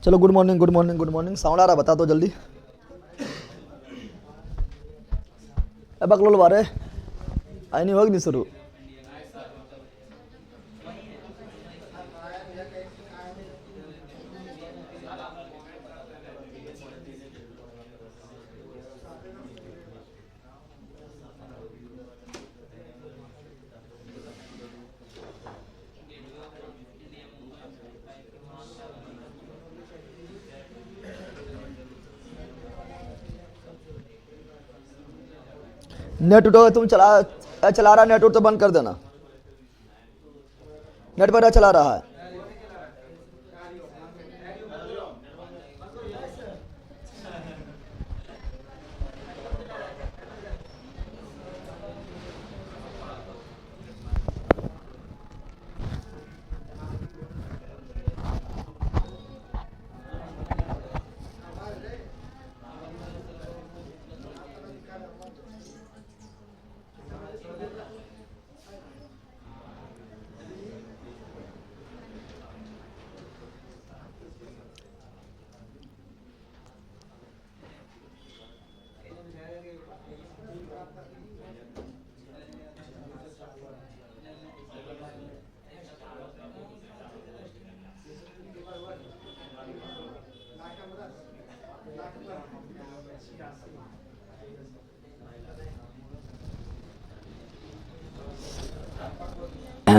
चलो good morning good morning good morning. Sound आ रहा बता दो जल्दी। बकलोल बारे आई नहीं होगी नहीं शुरू। नेट उठो तुम चला रहा नेट उठ तो बंद कर देना। नेट पर चला रहा है।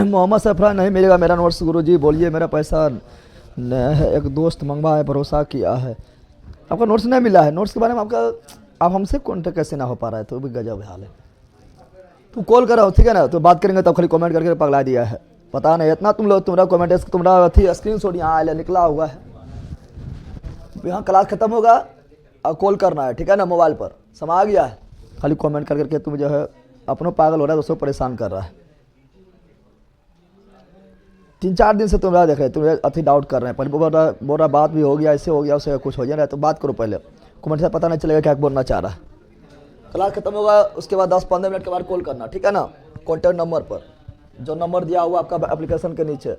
मोहम्मद सफरा नहीं मिलेगा मेरा नोट्स। गुरुजी बोलिए मेरा पैसा है, एक दोस्त मंगवा है, भरोसा किया है, आपका नोट्स नहीं मिला है। नोट्स के बारे में आप हमसे कॉन्टेक्ट कैसे ना हो पा रहा है, तो भी गजब हाल है। तू कॉल करो ठीक है ना, तो बात करेंगे तब खाली कमेंट करके पगला दिया है। पता नहीं इतना तुम लोग तुम्हारा कमेंट तुम्हारा अथी स्क्रीन शॉट यहाँ आया निकला हुआ है। यहाँ क्लास खत्म होगा और कॉल करना है ठीक है ना, मोबाइल पर समा गया है। खाली कमेंट कर करके तुम जो है अपनों पागल हो रहा है, दोस्तों परेशान कर रहा है। 3-4 दिन से तुम देख रहे तुम अति डाउट कर रहे हैं। पहले बोल रहा बात भी हो गया, ऐसे हो गया उससे कुछ हो जाए, तो बात करो पहले। कमेंट से पता नहीं चलेगा क्या बोलना चाह रहा है। क्लास खत्म होगा उसके बाद 10-15 मिनट के बाद कॉल करना ठीक है ना, कॉन्टैक्ट नंबर पर जो नंबर दिया हुआ आपका एप्लीकेशन के नीचे।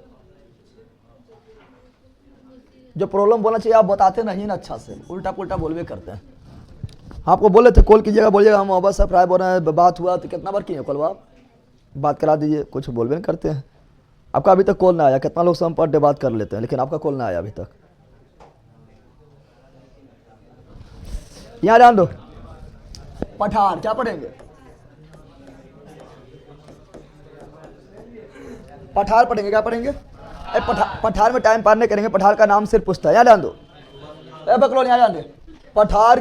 जो प्रॉब्लम बोलना चाहिए आप बताते नहीं ना, अच्छा से उल्टा पुल्टा बोलवे करते हैं। आपको बोले थे कॉल कीजिएगा, बोलिएगा हम मोहब्बत साहब राय बोल रहे हैं, बात हुआ तो कितना बार किए कॉल आप बात करा दीजिए, कुछ बोलवे नहीं करते हैं। आपका अभी तक कॉल ना आया। कितना लोग से हम पर डे बात कर लेते हैं, लेकिन आपका कॉल ना आया अभी तक। यहाँ ध्यान दो। पठार क्या पढ़ेंगे? पठार पढ़ेंगे, क्या पढ़ेंगे? पठार में टाइम पार नहीं करेंगे। पठार का नाम सिर्फ पूछता है। यहाँ ध्यान दो बकलोल, यहाँ ध्यान दे। पठार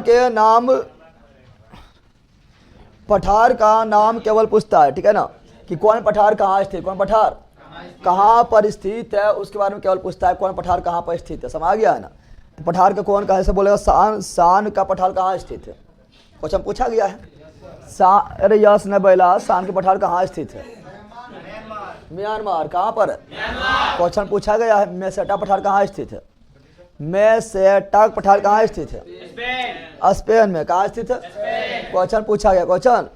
का नाम केवल पूछता है ठीक है ना, कि कौन पठार कहाँ स्थित, कौन पठार कहाँ पर स्थित है, उसके बारे में केवल पूछता है। कौन पठार कहाँ पर स्थित है, समझ गया है ना। तो पठार का कौन कहाँ से बोलेगा, शान का पठार कहाँ स्थित है, क्वेश्चन पूछा गया है। अरे यस न बैला, शान के पठार कहाँ स्थित है, म्यांमार। कहाँ पर है, क्वेश्चन पूछा गया है। मेसेटा पठार कहाँ स्थित है, मेसेटा पठार कहाँ स्थित है, स्पेन में। कहाँ स्थित है, क्वेश्चन पूछा गया क्वेश्चन।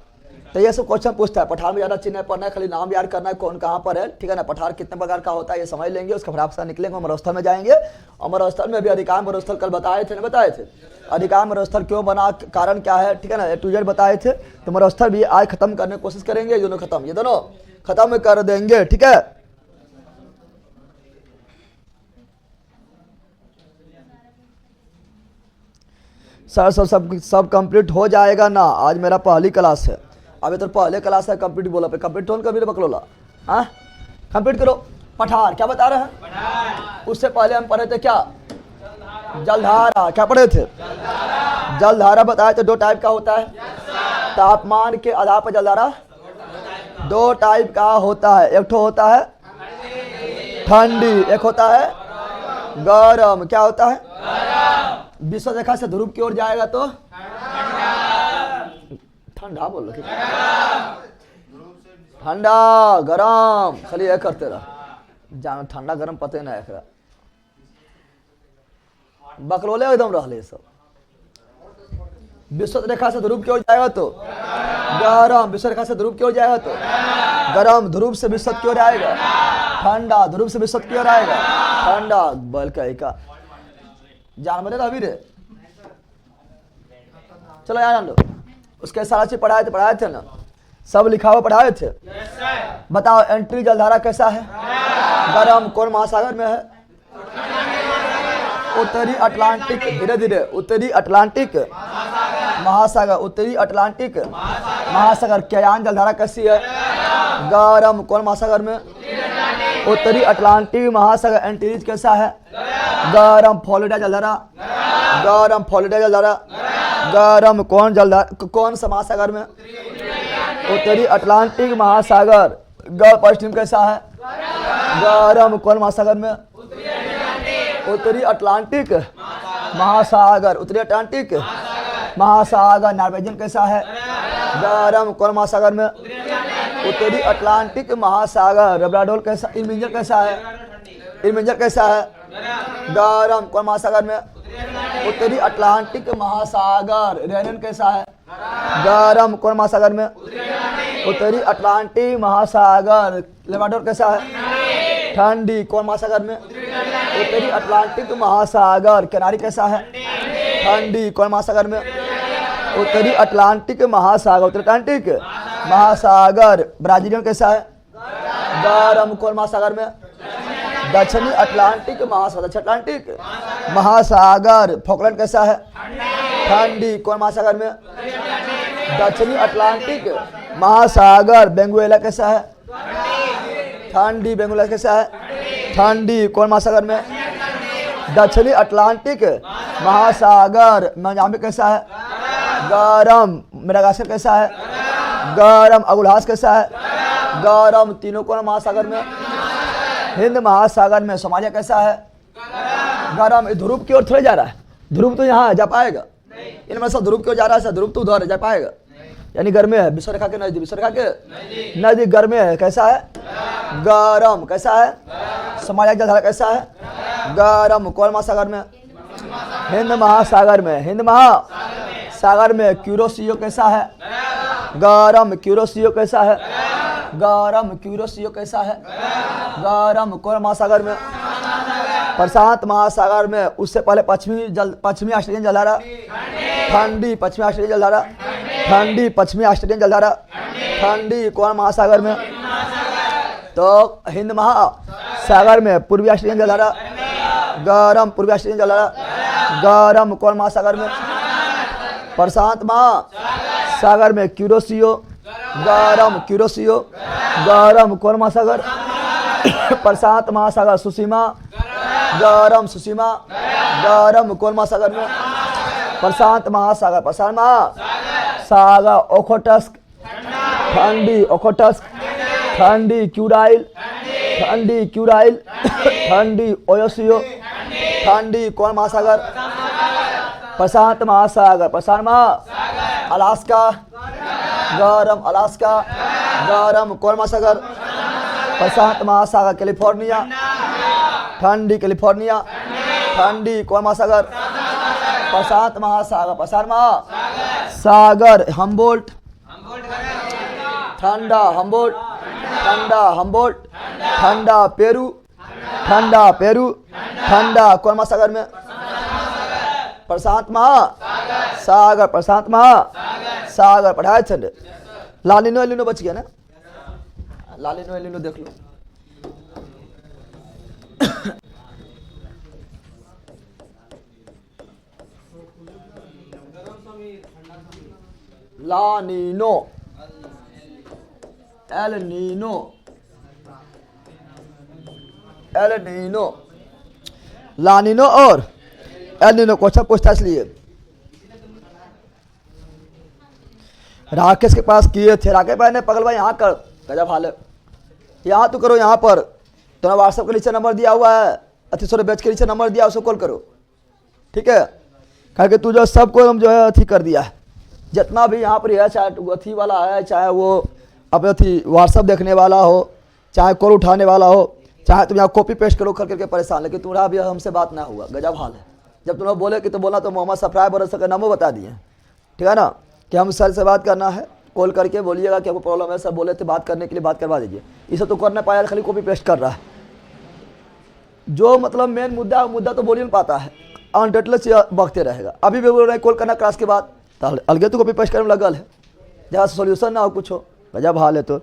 तो ये सब क्वेश्चन पूछता है। पठार में ज़्यादा चिन्ह पढ़ना है, खाली नाम याद करना है कौन कहाँ पर है ठीक है ना। पठार कितने प्रकार का होता है ये समझ लेंगे, उसका फिर आपसे निकलेंगे अमरस्थल में जाएंगे। अमरस्थल में भी अधिकार मरुस्थल कल बताए थे ना, बताए थे अधिकार मरुस्थल क्यों बना, कारण क्या है ठीक है ना, टू जेड बताए थे। तो मरुस्थल भी आज खत्म करने की कोशिश करेंगे, ये दोनों खत्म कर देंगे ठीक है। सर सब कंप्लीट हो जाएगा ना, आज मेरा पहली क्लास है। अभी तो पहले क्लास है, कंप्लीट बोला पे कंप्लीट होन कभी बकलोला। हाँ कंप्लीट करो। पठार क्या बता रहे हैं, उससे पहले हम पढ़े थे क्या, जलधारा। क्या पढ़े थे, जलधारा बताए थे। 2 टाइप का होता है, तापमान के आधार पर जलधारा 2 टाइप का होता है। एक तो होता है ठंडी, एक होता है गरम। क्या होता है, विश्व रेखा से ध्रुव की ओर जाएगा तो ठंडा बोल लो, ठंडा गरम खाली एक करते रह जान, ठंडा गरम पते ना एक बकलोले एकदम रहले सब। विश्व रेखा से ध्रुव की ओर जाएगा तो गरम, विश्व रेखा से ध्रुव की ओर जाएगा तो गरम, ध्रुव से विश्व की ओर आएगा ठंडा, ध्रुव से विश्व की ओर आएगा ठंडा। बल का जानवर है अभी रे। चलो यार लो, उसके सारा चीज पढ़ाए थे ना, सब लिखा हुआ पढ़ाए थे। बताओ एंट्री जलधारा कैसा है? गरम। कौन महासागर में है? उत्तरी अटलांटिक। धीरे धीरे। उत्तरी अटलांटिक महासागर। उत्तरी अटलांटिक महासागर। क्यान जलधारा कैसी है? गरम। कौन महासागर में? उत्तरी अटलांटिक महासागर। एंटीज कैसा है? गरम। फ्लोरिडा जलधारा। गरम। फ्लोरिडा जलधारा गरम। कौन जलधारा, कौन सा महासागर में? उत्तरी अटलांटिक महासागर। गल्फ स्ट्रीम कैसा है? गरम। कौन महासागर में? उत्तरी अटलांटिक महासागर। उत्तरी अटलांटिक महासागर। नॉर्वेजियन कैसा है? गरम। कौन महासागर में? उत्तरी अटलांटिक महासागर। रब्राडोर कैसा? इल्मिंजर कैसा है? इल्मिंजर कैसा है? गरम। कौन महासागर में? उत्तरी अटलांटिक महासागर। रेनियन कैसा है? गरम। कौन महासागर में? उत्तरी अटलांटिक महासागर। लेबाडोर कैसा है? ठंडी। कौन महासागर में? उत्तरी अटलांटिक महासागर। किनारी कैसा है? ठंडी। कौन महासागर में? उत्तरी अटलांटिक महासागर। उत्तरी अटलांटिक महासागर। ब्राजीलियन कैसा है? गरम। कौन महासागर में? दक्षिणी अटलांटिक महासागर। दक्षिण अटलांटिक महासागर। फॉकलैंड कैसा है? ठंडी। कौन महासागर में? दक्षिणी अटलांटिक महासागर। बेंगुएला कैसा है? ठंडी। बेंगुएला कैसा है? ठंडी। कौन महासागर में? दक्षिणी अटलांटिक महासागर। मियामी कैसा है? गरम। मेडागास्कर कैसा है? गरम। अगुलहास कैसा है? गरम। तीनों कौन महासागर में? हिंद महासागर में। सोमालिया कैसा है? गरम। ध्रुव की ओर थोड़े जा रहा है, ध्रुव तो यहाँ जा पाएगा, इनमें से ध्रुव की ओर जा रहा है, ध्रुव तो उधर जा पाएगा, यानी घर में है। विश्व रेखा के नजदीक, विश्व रेखा के नजदीक घर में है। कैसा है? गरम। कैसा है? सोमालिया जलधारा कैसा है? गरम। कौन महासागर में? हिंद महासागर में। हिंद महासागर में। क्यूरोसियो कैसा है? गरम। क्यूरोसियो कैसा है? गरम। क्यूरोसियो कैसा है? गरम। कौन महासागर में? प्रशांत महासागर में। उससे पहले पश्चिमी ऑस्ट्रेलियन जलधारा ठंडी। पश्चिमी ऑस्ट्रेलियन जलधारा ठंडी। पश्चिमी ऑस्ट्रेलियन जलधारा ठंडी। कौन महासागर में? तो हिंद महासागर में। पूर्वी ऑस्ट्रेलियन जलधारा गरम। पूर्वी ऑस्ट्रेलियन जलधारा गरम। कौन महासागर में? प्रशांत महासागर में। क्यूरोसियो गरम। क्यूरोसियो गरम। कौन महासागर? प्रशांत महासागर। सुसीमा गरम। सुसीमा गरम। कौन महासागर में? प्रशांत महासागर। प्रशांत महासागर। ओखोटस्क ठंडी। ओखोटस्क ठंडी। क्यूराइल ठंडी। क्यूराइल ठंडी। ओयोसियो ठंडी। कौन महासागर? प्रशांत महासागर। प्रशांत महासागर। अलास्का गरम। अलास्का गरम। कौन महासागर? प्रशांत महासागर। कैलिफोर्निया ठंडी। कैलिफोर्निया ठंडी। कौन महासागर? प्रशांत महासागर। प्रशांत महासागर। हम्बोल्ट ठंडा। हम्बोल्ट ठंडा। हम्बोल्ट ठंडा। पेरू ठंडा। पेरू ठंडा। कौन महासागर में? प्रशांत महासागर। प्रशांत महासागर। पढ़ाए थे। लालिनो एलिनो बच गया ना, लालिनो एलिनो देख लो। लानिनो एल नीनो एल नीनो लानिनो और एल नीनो क्वेश्चन पूछता इसलिए राकेश के पास किए थे। राकेश भाई ने पगल भाई यहाँ कर, गजब हाल है, यहाँ तो करो, यहाँ पर तुम्हारा व्हाट्सएप के नीचे नंबर दिया हुआ है, अति सौ बेच के नीचे नंबर दिया, उसको कॉल करो, ठीक है। कह के तू जो सबको हम जो है अथी कर दिया है, जितना भी यहाँ पर है, चाहे अथी वाला है, चाहे वो अपने अथी व्हाट्सएप देखने वाला हो, चाहे कॉल उठाने वाला हो, चाहे तुम यहाँ कॉपी पेस्ट करो करके परेशान, लेकिन तुम्हारा भी हमसे बात ना हुआ, गजब हाल है। जब तुम्हें बोले कि तो बोला तो मोहम्मद सफराय बरस का नामो बता दिए, ठीक है ना, कि हम सर से बात करना है, कॉल करके बोलिएगा कि आपको प्रॉब्लम है, सर बोले थे बात करने के लिए, बात करवा दीजिए। इसे तो कर नहीं पाया, खाली कॉपी पेस्ट कर रहा है। जो मतलब मेन मुद्दा तो बोल ही नहीं पाता है, अनडेटलेस बगते रहेगा। अभी भी बोल रहे हैं कॉल करना क्लास के बाद, तो अलगे तो कॉपी पेस्ट करने में लगल है, जहाँ से सोल्यूशन ना हो कुछ हो। गजब हाल है। तो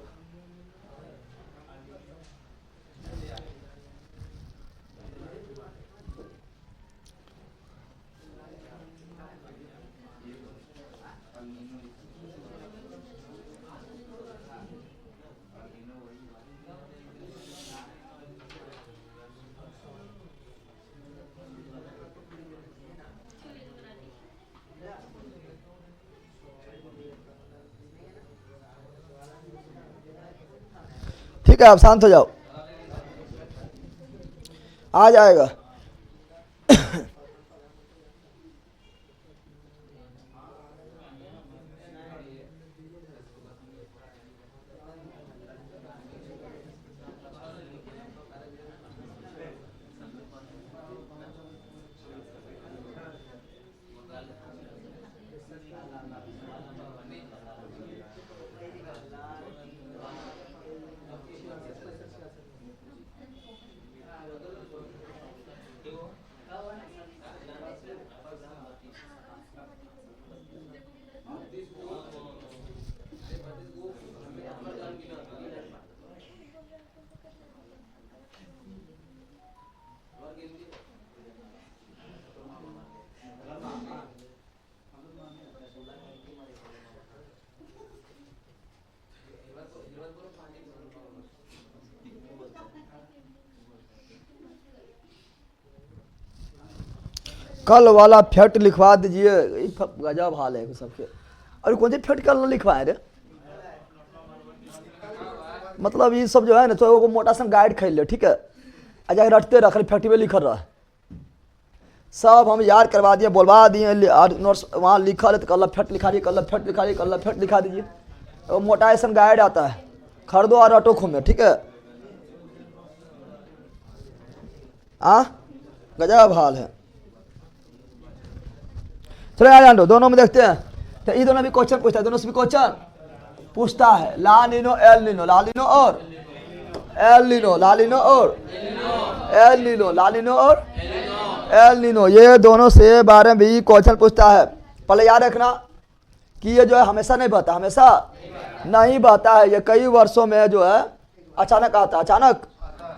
ठीक है, आप शांत हो जाओ, आ जाएगा। कल वाला फैक्ट लिखवा दीजिए। गजब हाल है सबके। और कौन सी फैक्ट कल लिखवाए रे? मतलब ये सब जो है ना, तो वो मोटा सा गाइड खरीद ले, ठीक है, अजय रटते रख फैक्ट्री में लिखल रहा, सब हम याद करवा दिए, बोलवा दिए, नोट्स वहाँ लिखा है, तो कल फैक्ट लिखा दीजिए, कल फैक्ट लिखा दीजिए, कल फैक्ट लिखा दीजिए। वो मोटा ऐसा गाइड आता है, खरीदो और रटो खूब में, ठीक है। गजब हाल है। चलो यार जान दो, दोनों में देखते हैं। तो ये दोनों भी क्वेश्चन पूछता है, दोनों से भी क्वेश्चन पूछता है। ला नीनो एल नीनो, ला नीनो और एल नीनो, ला नीनो और एल नीनो, ला नीनो और एल नीनो, ये दोनों से बारे में भी क्वेश्चन पूछता है। पहले याद रखना कि ये जो है हमेशा नहीं बहता, हमेशा नहीं बहता है, ये कई वर्षों में जो है अचानक आता है, अचानक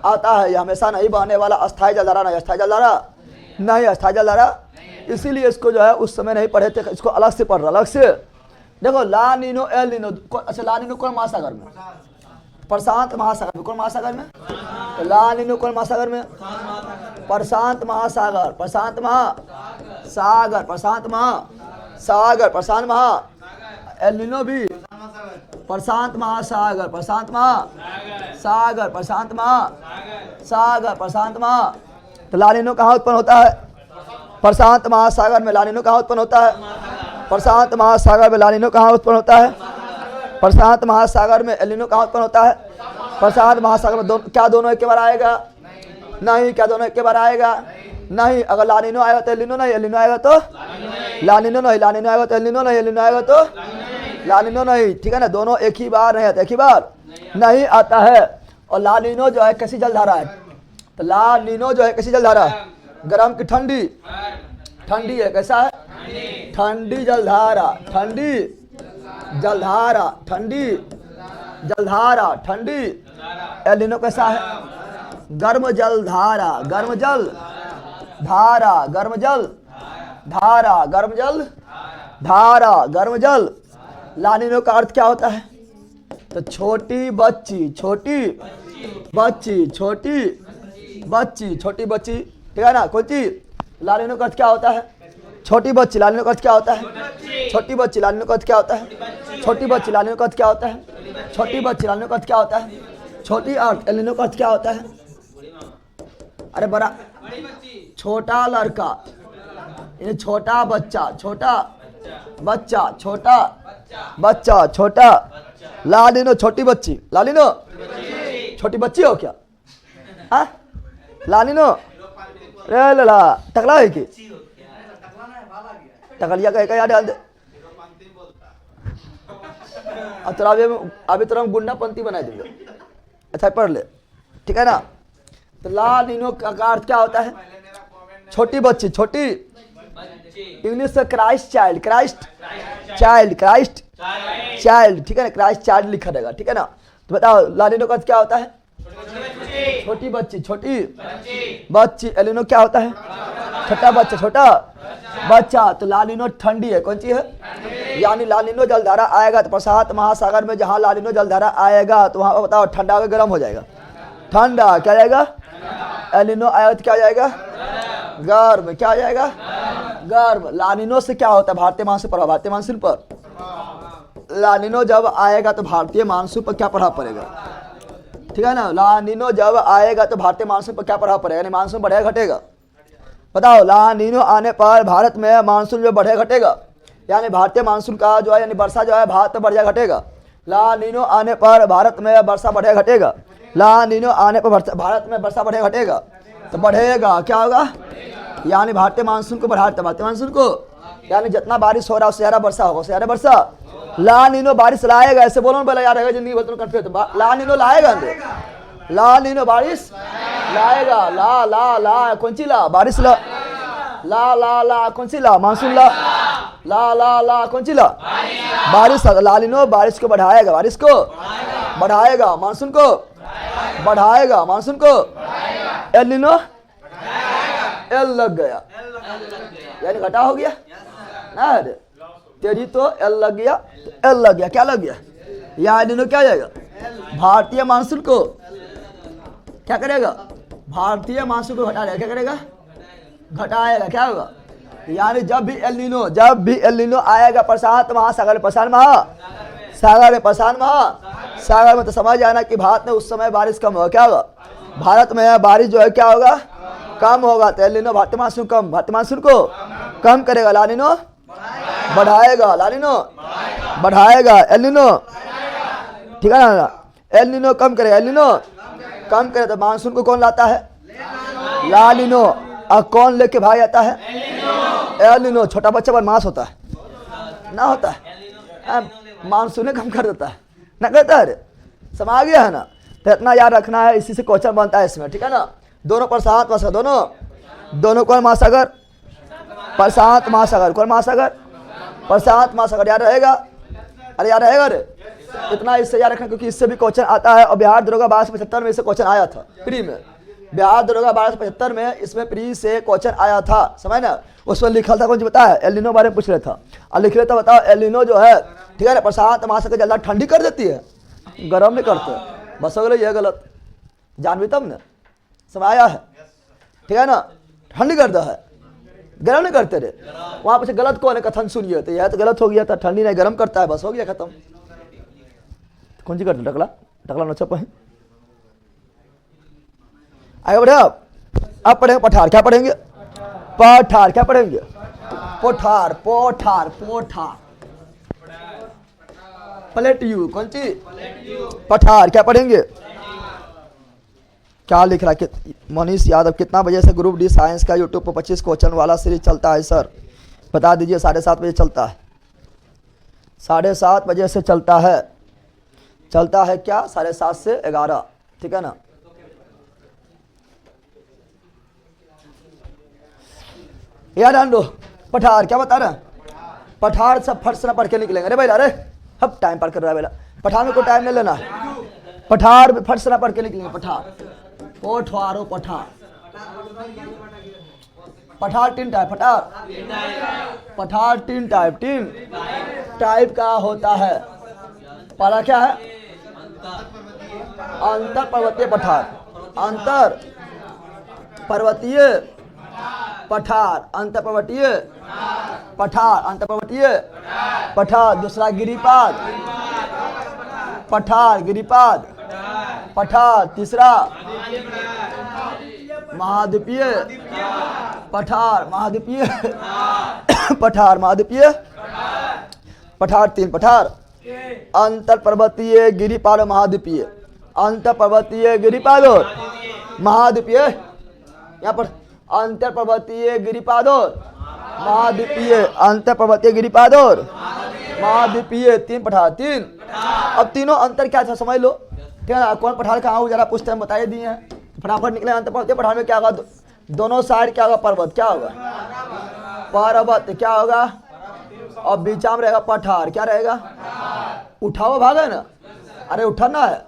आता है। ये हमेशा नहीं बहने वाला अस्थायी जलधारा नहीं, अस्थायी जलधारा नहीं, अस्थायी जलधारा। इसीलिए इसको जो है उस समय नहीं पढ़े थे, इसको अलग से पढ़ रहा, अलग से। देखो ला नीनो एल नीनो, अच्छा ला नीनो कौन महासागर में? प्रशांत महासागर में। कौन महासागर में? तो ला नीनो कौन महासागर में? प्रशांत महासागर, प्रशांत महासागर, प्रशांत महासागर, प्रशांत महा। एल नीनो भी प्रशांत महासागर, प्रशांत महासागर, प्रशांत महासागर, प्रशांत महा। तो ला नीनो कहाँ उत्पन्न होता है? प्रशांत महासागर में। ला नीनो कहाँ उत्पन्न होता है? प्रशांत महासागर में। ला नीनो कहाँ उत्पन्न होता है? प्रशांत महासागर में। एल नीनो कहाँ उत्पन्न होता है? प्रशांत महासागर में। क्या दोनों एक बार आएगा? नहीं। क्या दोनों एक बार आएगा? नहीं। अगर ला नीनो आएगा तो एल नीनो नहीं, एल नीनो आएगा तो ला नीनो नहीं, ला नीनो आएगा तो एल नीनो नहीं, एल नीनो आएगा तो ला नीनो नहीं, ठीक है ना। दोनों एक ही बार नहीं आता, एक ही बार नहीं आता है। और ला नीनो जो है कैसी जलधारा है? तो ला नीनो जो है कैसी जलधारा है? गर्म की ठंडी? ठंडी है। कैसा है? ठंडी जलधारा, ठंडी जलधारा, ठंडी जलधारा, ठंडी। एल नीनो कैसा है? गर्म जलधारा, गर्म जल धारा, गर्म जल धारा, गर्म जल धारा, गर्म जल। ला नीनो का अर्थ क्या होता है? तो छोटी बच्ची, छोटी बच्ची, छोटी बच्ची, छोटी बच्ची, ठीक है ना। कोई चीज ला नीनो का अर्थ क्या होता है? छोटी बच्ची। ला नीनो का अर्थ क्या होता है? छोटी बच्ची। ला नीनो का अर्थ क्या होता है? छोटी बच्ची। ला नीनो का अर्थ क्या होता है? छोटी बच्ची। ला नीनो का अर्थ क्या होता है? छोटी अर्थ। एल नीनो का अर्थ क्या होता है? अरे बड़ा छोटा लड़का, ये छोटा बच्चा, छोटा बच्चा, छोटा बच्चा, छोटा। ला नीनो छोटी बच्ची। ला नीनो छोटी बच्ची हो क्या? ला नीनो रे ला टकला है कि टकलिया का याद डाल दे। अब तो अभी तो हम गुंडापंथी बना देंगे। अच्छा पढ़ ले, ठीक है ना। तो ला नीनो का अर्थ क्या होता है? छोटी बच्ची, छोटी इंग्लिश से Christ child, Christ child, Christ child, ठीक है ना, क्राइस्ट चाइल्ड लिखा रहेगा, ठीक है ना। तो बताओ लालिनो का क्या होता है? छोटी बच्ची, छोटी बच्ची। एलिनो क्या होता है? छोटा बच्चा, छोटा बच्चा। तो लालिनो ठंडी है, कौन सी है? यानी लालिनो जलधारा आएगा तो प्रशांत महासागर में जहां लालिनो जलधारा आएगा तो वहां बताओ ठंडा होगा गर्म हो जाएगा? ठंडा। क्या जाएगा? एलिनो आया तो क्या हो जाएगा? गर्म। क्या हो जाएगा? गर्म। लानिनो से क्या होता है? भारतीय मानसून पर, भारतीय मानसून पर लानिनो जब आएगा तो भारतीय मानसून पर क्या प्रभाव पड़ेगा? ठीक है ना। लानिनो जब आएगा तो भारतीय मानसून पर क्या प्रभाव पड़ेगा? यानी मानसून बढ़ेगा घटेगा? बताओ। लानिनो आने पर भारत में मानसून जो बढ़ेगा घटेगा? यानी भारतीय मानसून का जो है यानी वर्षा जो है भारत में बढ़ेगा घटेगा? लानिनो आने पर भारत में वर्षा बढ़ेगा घटेगा? लानिनो आने पर भारत में वर्षा बढ़ेगा घटेगा? तो बढ़ेगा। क्या होगा? यानी भारतीय मानसून को बढ़ाते, भारतीय मानसून को, यानी जितना बारिश हो रहा है उससे ज्यादा वर्षा होगा, उससे ज्यादा वर्षा। लानिनो बारिश लाएगा, ऐसे बोलो ना, यार रहेगा जिंदगी भर तुम कंफ्यूज। लानिनो लाएगा, लानिनो बारिश लाएगा। ला ला ला कौन सी ला? बारिश ला। ला ला ला कौन सी ला? मानसून ला। ला ला ला कौन सी ला? बारिश। लानिनो बारिश को बढ़ाएगा, बारिश को बढ़ाएगा, मानसून को बढ़ाएगा, मानसून को। एलिनो एल लग गया, यानी घटा हो गया ना। तेरी तो एल लग गया, तो एल लग गया। क्या लग गया? या एलिनो क्या जाएगा? भारतीय मानसून को क्या करेगा? भारतीय मानसून को घटा देगा। क्या करेगा? घटाएगा। क्या होगा? यानी जब भी एल नीनो आएगा प्रशांत महासागर, प्रशांत महासागर, प्रशांत महासागर में, तो समझ आना कि भारत में उस समय बारिश कम होगा। क्या होगा? भारत में बारिश जो है क्या होगा? कम होगा। तो एल नीनो भारतीय मानसून कम, भारतीय मानसून को कम करेगा। लानिनो बढ़ाएगा, लानिनो बढ़ाएगा, एल नीनो, ठीक है ना। एल नीनो कम करेगा, एल नीनो कम करे तो मानसून को कौन लाता है? लानिनो। और कौन लेके भाग जाता है? El Nino. छोटा बच्चा बदमाश होता है ना, होता है, मानसून कम कर देता है ना, कहता है। समझ गया है ना। तो इतना याद रखना है, इसी से क्वेश्चन बनता है इसमें, ठीक है ना। दोनों प्रशांत महासागर, दोनों कौन महासागर? प्रशांत महासागर। कौन महासागर? प्रशांत महासागर। याद रहेगा? अरे याद रहेगा रे। इतना इससे याद रखना, क्योंकि इससे भी क्वेश्चन आता है। और बिहार दरोगा 1275 में इससे क्वेश्चन आया था प्री में। बिहार दरोगा 1275 में इसमें प्री से क्वेश्चन आया था, समझ ना। उसमें लिखा था, कौन बताया? एल नीनो बारे में पूछ रहा था। और लिख रहे था, बताओ एल नीनो जो है, ठीक है ना, प्रशांत महासागर जल्दा ठंडी कर देती है, गर्म नहीं करते। बस हो गया, यह गलत जान भी तब ना। समझ आया है? ठीक है ना। ठंडी करता है, गर्म नहीं करते रे। वहां पे गलत कौन है? कथन सुनिए। तो यह तो गलत हो गया था, ठंडी नहीं गर्म करता है, बस हो गया खत्म। कौन सी करते? टकला, टकला नचा पही। आगे बढ़े। अब पढ़ेंगे पठार। क्या पढ़ेंगे? पठार। क्या पढ़ेंगे? पोठार, पोठार, पोठार। Plateau. कौन सी? पठार। क्या पढ़ेंगे? क्या लिख रहा है मनीष यादव? कितना बजे से ग्रुप डी साइंस का यूट्यूब पर 25 क्वेश्चन वाला सीरीज चलता है सर? बता दीजिए। 7:30 बजे चलता है। 7:30 बजे से चलता है। चलता है क्या? 7:30 से 11, ठीक है ना। यार आंडो पठार क्या बता रहा है? पठार सब फट से ना पढ़ के निकलेंगे। अरे भाई, अरे अब टाइम पार कर रहा है बेला। पठार में कोई टाइम नहीं लेना है। पठार में फट से ना पढ़ के निकलेंगे। पठार, पोठवारो, पठार। पठार 3 टाइप। पठार 3 टाइप, 3 टाइप का होता है। पहला क्या है? अंतर पर्वतीय पठार, अंतर पर्वतीय पठार, अंतर पर्वतीय पठार, अंतर पर्वतीय पठार। दूसरा गिरिपाद पठार, गिरिपाद पठार। तीसरा महाद्वीपीय पठार, महाद्वीपीय पठार, महाद्वीपीय पठार। 3 पठार। अंतर पर्वतीय, गिरिपाद, महाद्वीपीय। अंतर पर्वतीय, गिरिपाद और महाद्वीपीय। यहाँ पर अंतर पर्वतीय, गिरिपाद और महाद्वीपीय, अंतर पर्वतीय, गिरिपाद और महाद्वीपीय। 3 पठार, 3। अब तीनों अंतर क्या था समझ लो, ठीक है ना। कौन पठार कहाँ हो जरा पूछते हैं, बताइए दिए हैं। फटाफट निकले। अंतर पर्वतीय पठार में क्या होगा? दोनों साइड क्या होगा? पर्वत। क्या होगा? पर्वत। क्या होगा? और बीचा में रहेगा पठार। क्या रहेगा? उठा हुआ भाग है ना, अरे उठाना है,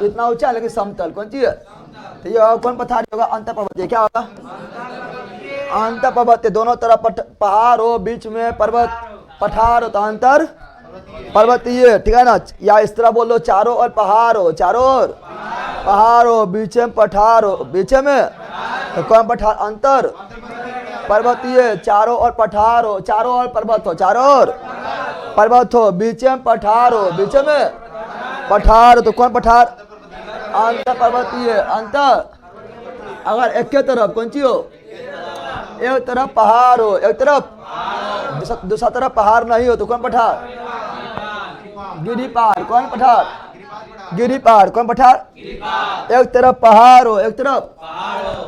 इतना ऊंचा है लेकिन समतल। कौन चीज है? तो ये होगा कौन पठार? होगा अंतर पर्वतीय। क्या होगा? अंतर पर्वतीय। दोनों तरफ पहाड़ हो, बीच में पर्वत, पठार हो तो अंतर पर्वतीय। ठीक है ना? या इस तरह बोल लो, चारों ओर पहाड़ हो, चारों ओर पहाड़ हो, बीच में पठार हो, बीच में तो कौन पठार? अंतर पर्वतीय। चारों ओर पठार हो, चारों ओर पर्वत हो, चारों ओर पर्वत हो, बीच में पठार हो, बीच में पठार हो तो कौन पठार? अंतर पर्वतीय। अंतर अगर एक के तरफ कौन सी हो? एक तरफ पहाड़ हो, एक तरफ दूसरा तरफ पहाड़ नहीं हो तो कौन पठार? गिरी पहाड़। कौन पठार? गिरी पहाड़। कौन पठार? एक तरफ पहाड़ हो, एक तरफ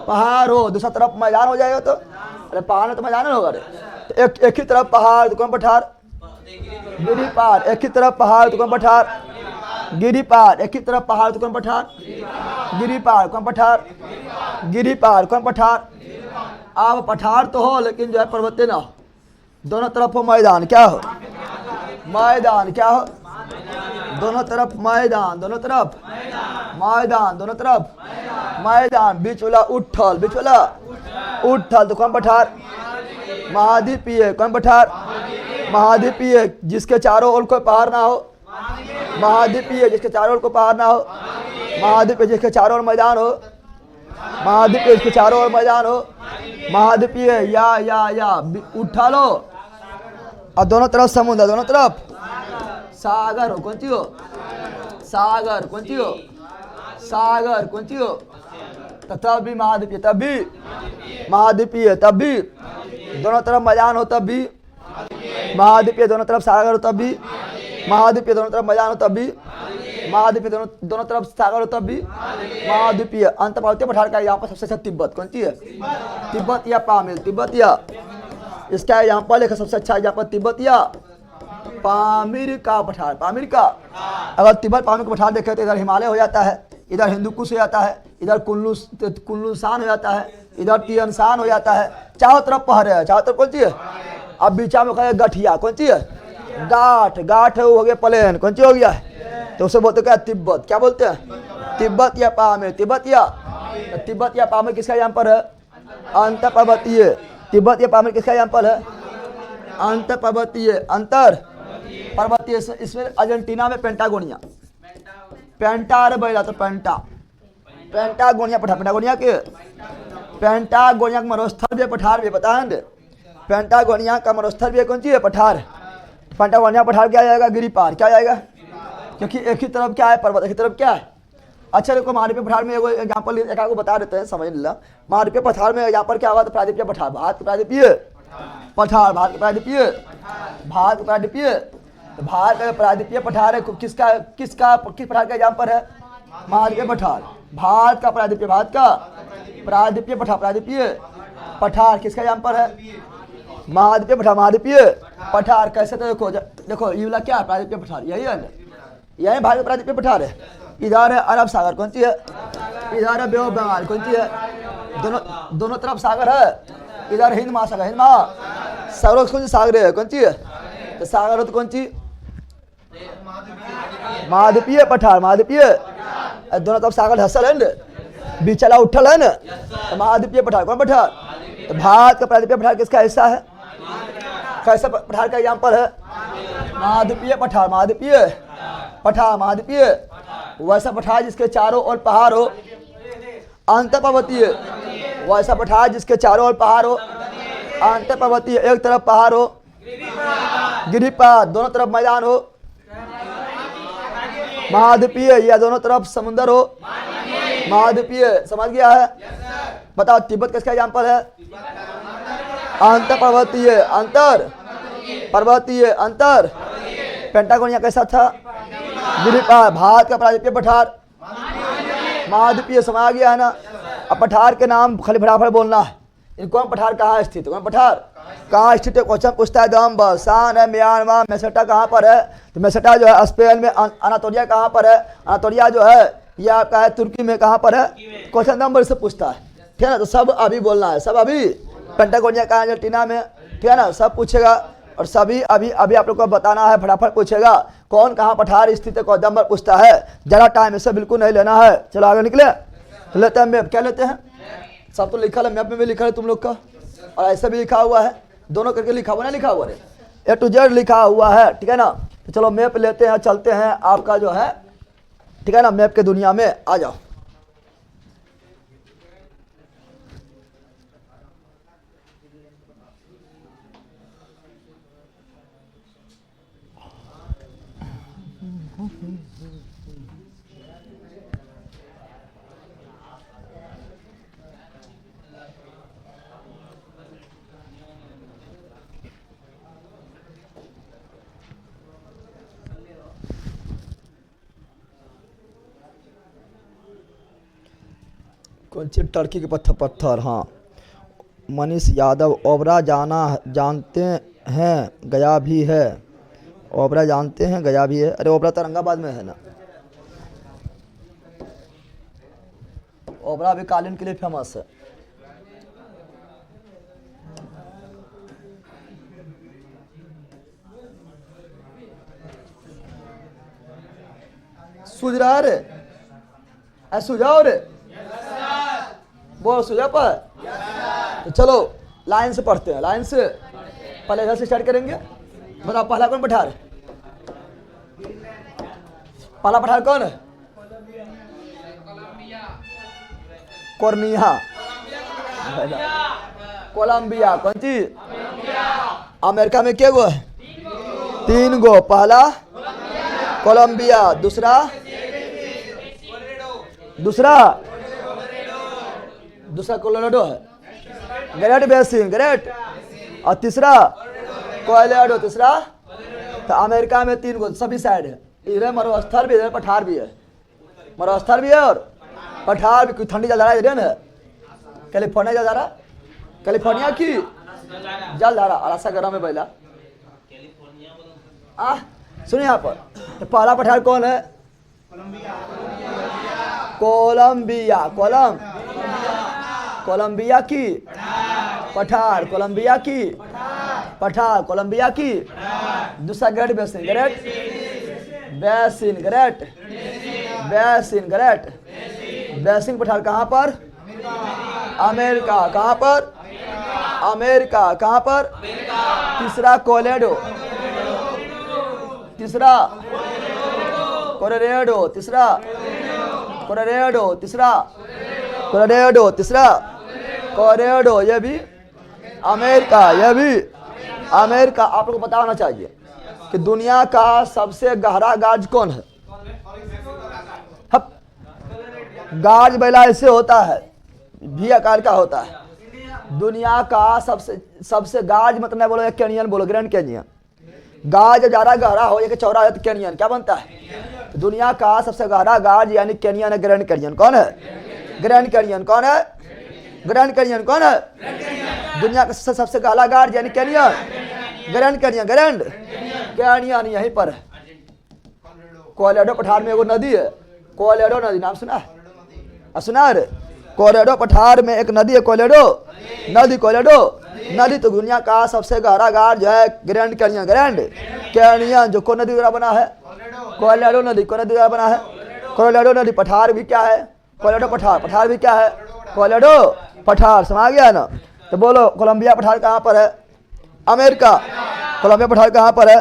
पहाड़ हो, दूसरा तरफ मैदान हो जाएगा तो, अरे पहाड़ में तो मैदान होगा। अरे तो एक ही तरफ पहाड़ तो कौन पठार? गिरी पहाड़। एक ही तरफ पहाड़ तो कौन पठार? गिरी पहाड़। एक ही तरफ पहाड़ तो कौन पठार? गिरी पहाड़। कौन पठार? गिरी पहाड़। कौन पठार? आप पठार तो हो लेकिन जो है पर्वतीय ना हो, दोनों तरफ हो मैदान। क्या हो? मैदान। क्या हो? दोनों तरफ मैदान, दोनों तरफ मैदान, दोनों तरफ मैदान, बीच वाला उठल, बीच वाला उठल तो कौन पठार? महाद्वीपीय। कौन पठार? महाद्वीपीय। जिसके चारों ओर कोई पहाड़ ना हो, महाद्वीपीय। जिसके चारों ओर कोई पहाड़ ना हो, महाद्वीपीय। जिसके चारों ओर मैदान हो, महाद्वीपीय। जिसके चारों ओर मैदान हो, महाद्वीपीय। या उठा लो और दोनों तरफ समुद्र, दोनों तरफ सागर हो। कौन सी हो? सागर। कौन सी हो? सागर। कौन सी हो? तब भी महाद्वीपीय, तब भी महाद्वीपीय, तब भी दोनों तरफ मैदान हो, तब भी महाद्वीपीय। दोनों तरफ सागर हो तब भी महाद्वीपीय। दोनों तरफ मैदान हो तब भी महाद्वीपीय। दोनों तरफ सागर हो तब भी महाद्वीपीय। अंतर पर्वतीय पठार का यहाँ पर सबसे अच्छा तिब्बत। कौन सी है? तिब्बत या पामीर। तिब्बत या, इसका यहाँ पर लिखा सबसे अच्छा यहाँ पर तिब्बत या पामीर का पठार। पामीर का, अगर तिब्बत पामीर का पठार देखे तो इधर हिमालय हो जाता है, इधर हिंदुकुश हो जाता है, इधर कुल्लूसान हो जाता है, इधर तियनसान हो जाता है। चारों तरफ पहाड़ है, चारों तरफ कौन सी है? अब बीचा में कहे गठिया। कौन सी है? गाठ। गाठ है वो हो गया प्लेन। कौन सी हो गया है? तो उसे बोलते क्या? तिब्बत। क्या बोलते हैं? तिब्बत या पामीर। तिब्बत या पामीर किसका एग्जाम्पल है? अंतर पर्वतीय। तिब्बत या पामीर किसका एग्जाम्पल है? अंतर पर्वतीय। अंतर पर्वतीय। इसमें अर्जेंटीना में पेंटागोनिया, पेंटा अरे बैला तो पेंटागोनिया पठार। पेंटागोनिया के पेंटागोनिया का मरुस्थल भी पठार भी पता है? पेंटागोनिया का मरुस्थल भी कौन सी है? पठार। पेंटागोनिया पठार क्या जाएगा? गिरी पहाड़। क्या जाएगा? क्योंकि एक ही तरफ क्या है? पर्वत। एक ही तरफ क्या है? अच्छा देखो, महाद्वीपीय पठार में एग्जाम्पल एक आपको बता देते हैं, समझ लीजिए। महाद्वीपीय पठार में यहाँ पर क्या होगा? तो प्रायद्वीपीय पठार। भारत के प्रायद्वीपीय पठार। भारत के प्रायद्वीपीय, भारत के प्रायद्वीपीय। तो भारत का प्रायद्वीपीय पठार है, किस पठार का एग्जाम्पल है? महाद्वीपीय पठार। भारत का प्रायद्वीपीय, भारत का प्रायद्वीपीय पठार। प्रायद्वीपीय पठार किसका एग्जाम्पल है? महाद्वीपीय पठार। महाद्वीपीय पठार कैसे? तो देखो ये वाला क्या है? प्रायद्वीपीय पठार। यही है, यही भारत का प्रायद्वीपीय पठार है। इधर है अरब सागर। कौन सी है? इधर है बे ऑफ बंगाल। कौन सी है? दोनों तरफ सागर है। इधर हिंद महासागर, हिंद महासागर। कौन सी सागर है? कौन सी है? तो सागर हो तो कौन सी? महाद्वीपीय पठार। महाद्वीपीय। दोनों तरफ सागर हसल है न, बीचला उठल है न, तो महाद्वीपीय पठार। कौन पठार? तो भारत का प्रायद्वीपीय पठार किसका हिस्सा है? कैसा पठार का एग्जाम्पल है? महाद्वीपीय पठार। महाद्वीपीय पठार। महाद्वीपीय वैसा पठार जिसके चारों ओर पहाड़ हो। अंतर पर्वतीय वैसा पठार जिसके चारों ओर पहाड़ हो। अंतर पर्वतीय एक तरफ पहाड़ हो, गिरी पहाड़, दोनों तरफ मैदान हो। महाद्वीपीय या दोनों तरफ समुद्र हो। महाद्वीपीय। समझ गया है? बताओ तिब्बत किसका एग्जाम्पल है? अंतर पर्वतीय। अंतर पर्वतीय। अंतर पेंटागोनिया कैसा था? गिरी पहाड़। भारत का प्रायद्वीपीय पठार महाद्वीपीय। समझ गया है ना? अब पठार के नाम खाली फटाफट बोलना है। कौन पठार कहाँ स्थित है? कौन पठार कहाँ स्थित है? क्वेश्चन पूछता है। दम शान है म्यांमार। मेसेटा कहाँ पर है? तो मेसेटा जो है स्पेन में। अनातोलिया कहाँ पर है? अनातोलिया जो है ये आपका है तुर्की में। कहाँ पर है? क्वेश्चन नंबर से पूछता है। ठीक है ना। तो सब अभी बोलना है, सब अभी। पेंटागोनिया कहाँ है? अर्जेंटीना में, ठीक है ना। सब पूछेगा और सभी अभी अभी आप लोग को बताना है, फटाफट पूछेगा कौन कहाँ पठार स्थित है, कौन नंबर पूछता है। ज़्यादा टाइम ऐसे बिल्कुल नहीं लेना है। चलो आगे निकले, लेते हैं मैप। क्या लेते हैं? सब तो लिखा है, मैप में भी लिखा है तुम लोग का, और ऐसा भी लिखा हुआ है, दोनों करके लिखा हुआ, ना लिखा हुआ है, A to Z लिखा हुआ है, ठीक है ना। तो चलो मैप लेते हैं, चलते हैं आपका जो है, ठीक है ना, मैप के दुनिया में आ जाओ। कौन सी? टर्की के पत्थर, हाँ। मनीष यादव, ओबरा जानते हैं, गया भी है। ओबरा जानते हैं, गया भी है। अरे ओबरा औरंगाबाद में है ना। ओबरा भी कालीन के लिए फेमस है। सूझ रहा है रे? सुझाव रे, बोल सुझाव पर। तो चलो लाइन से पढ़ते हैं, लाइन से। पहले इधर से स्टार्ट करेंगे। बताओ पहला कौन पठार है? पहला पठार कौन है? कोर्निया, कोलंबिया। कौन सी? अमेरिका में क्या गो है? 3 गो। पहला कोलंबिया, दूसरा कोलोराडो है, ग्रेट बेसिन, ग्रेट। और तीसरा कोलोराडो, तीसरा। तो अमेरिका में 3 गो, सभी साइड है। इधर मरुस्थल भी, इधर पठार भी है। मरुस्थल भी है और पठार भी। ठंडी जल रहा है इधर ना। कैलिफोर्निया जा रहा, कैलिफोर्निया की जल रहा, अलासा गर्म है पहला। सुनिए यहाँ पर, तो पहला पठार कौन है? कोलंबिया, कोलंबिया की पठार, कोलंबिया की पठार, कोलंबिया की। दूसरा great basin, great basin, great basin, great basin पठार कहाँ पर? अमेरिका। कहाँ पर? अमेरिका। कहाँ पर? तीसरा कोलोराडो, तीसरा कोलोराडो, तीसरा कोलोराडो, तीसरा कोलोराडो, तीसरा कोलोराडो। ये भी अमेरिका, ये भी अमेरिका। आप लोग को पता होना चाहिए कि दुनिया का सबसे गहरा गाज कौन है? गाज बैला ऐसे होता है, भी आकार का होता है। दुनिया का सबसे गाज मतलब बोलो, एक कैनियन बोलो, ग्रैंड कैनियन। गाज ज़्यादा गहरा हो या कि चौड़ा है तो कैनियन क्या बनता है? दुनिया का सबसे गहरा गाज यानी कैनियन है, ग्रैंड कैनियन। कौन है? Grand canyon. कौन है? Grand canyon. कौन है? दुनिया का सबसे गहरा गाज यानी canyon, grand canyon, grand canyon यहीं पर है। कोलोराडो पठार में एगो नदी है, कोलोराडो नदी, नाम सुना है? सुना है? कोलोराडो पठार में एक नदी है, कोलोराडो नदी, कोलोराडो नदी। तो दुनिया का सबसे गहरा गाज जो है ग्रैंड कैनियन, ग्रैंड कैनियन। जो कौन नदी द्वारा बना है? कोलोराडो नदी। कौन नदी द्वारा बना है? कोलोराडो नदी। पठार भी क्या है? कोलोराडो पठार। पठार भी क्या है? कोलोराडो पठार। समझ गया ना। तो बोलो कोलंबिया पठार कहाँ पर है? अमेरिका। कोलंबिया पठार कहाँ पर है?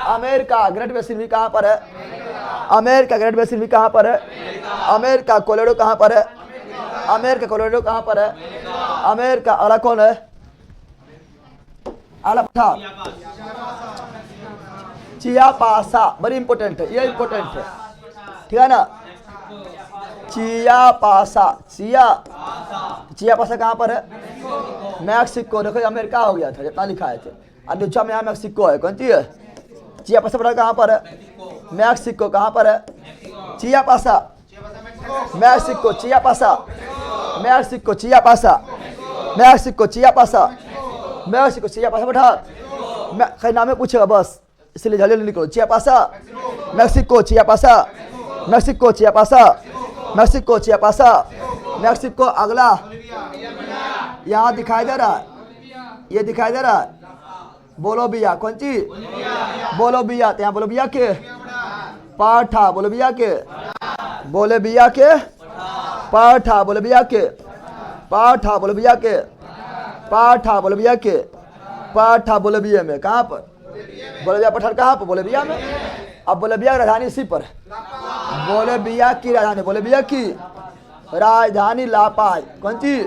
अमेरिका। ग्रेट बेसिन भी कहाँ पर है? अमेरिका। ग्रेट बेसिन भी कहाँ पर है? अमेरिका। कोलोराडो कहाँ पर है? अमेरिका। कोलोराडो कहाँ पर है? अमेरिका। अगला कौन है? अगला पठार चियापासा, बड़ी इंपॉर्टेंट है, ये इंपॉर्टेंट है, ठीक है ना। चियापासा, चियापासा कहाँ पर है? मैक्सिको। देखो अमेरिका हो गया था जितना लिखा है थे, और नीचे में यहाँ मैक्सिको है। कौन सी है? चियापासा पठार कहाँ पर है? मैक्सिको। कहाँ पर है? चियापासा, मैक्सिको। चियापासा, मैक्सिको। चियापासा, मैक्सिको। चियापासा, मैक्सिको। चियापासा पठार कहीं नाम में पूछेगा बस, इसलिए जल्दी निकलो। चियापासा, मैक्सिको। चियापासा, मैक्सिको। चियापासा, मैक्सिको। चियापासा, मेक्सिको। अगला यहाँ दिखाई दे रहा है, ये दिखाई दे रहा है बोलोविया। कौन सी? बोलोविया। तो यहाँ बोलोविया के पाठा, बोलोविया के, बोलोविया के पाठा, बोलोविया के पाठा, बोलोविया के पाठा, बोलोविया के पाठा, बोलोविया में। कहाँ पर? बोलोविया पठार कहाँ पर? बोलोविया में। अब बोलोविया की राजधानी इसी पर है। बोलोविया की राजधानी, बोलोविया की राजधानी लापाज। कौन सी?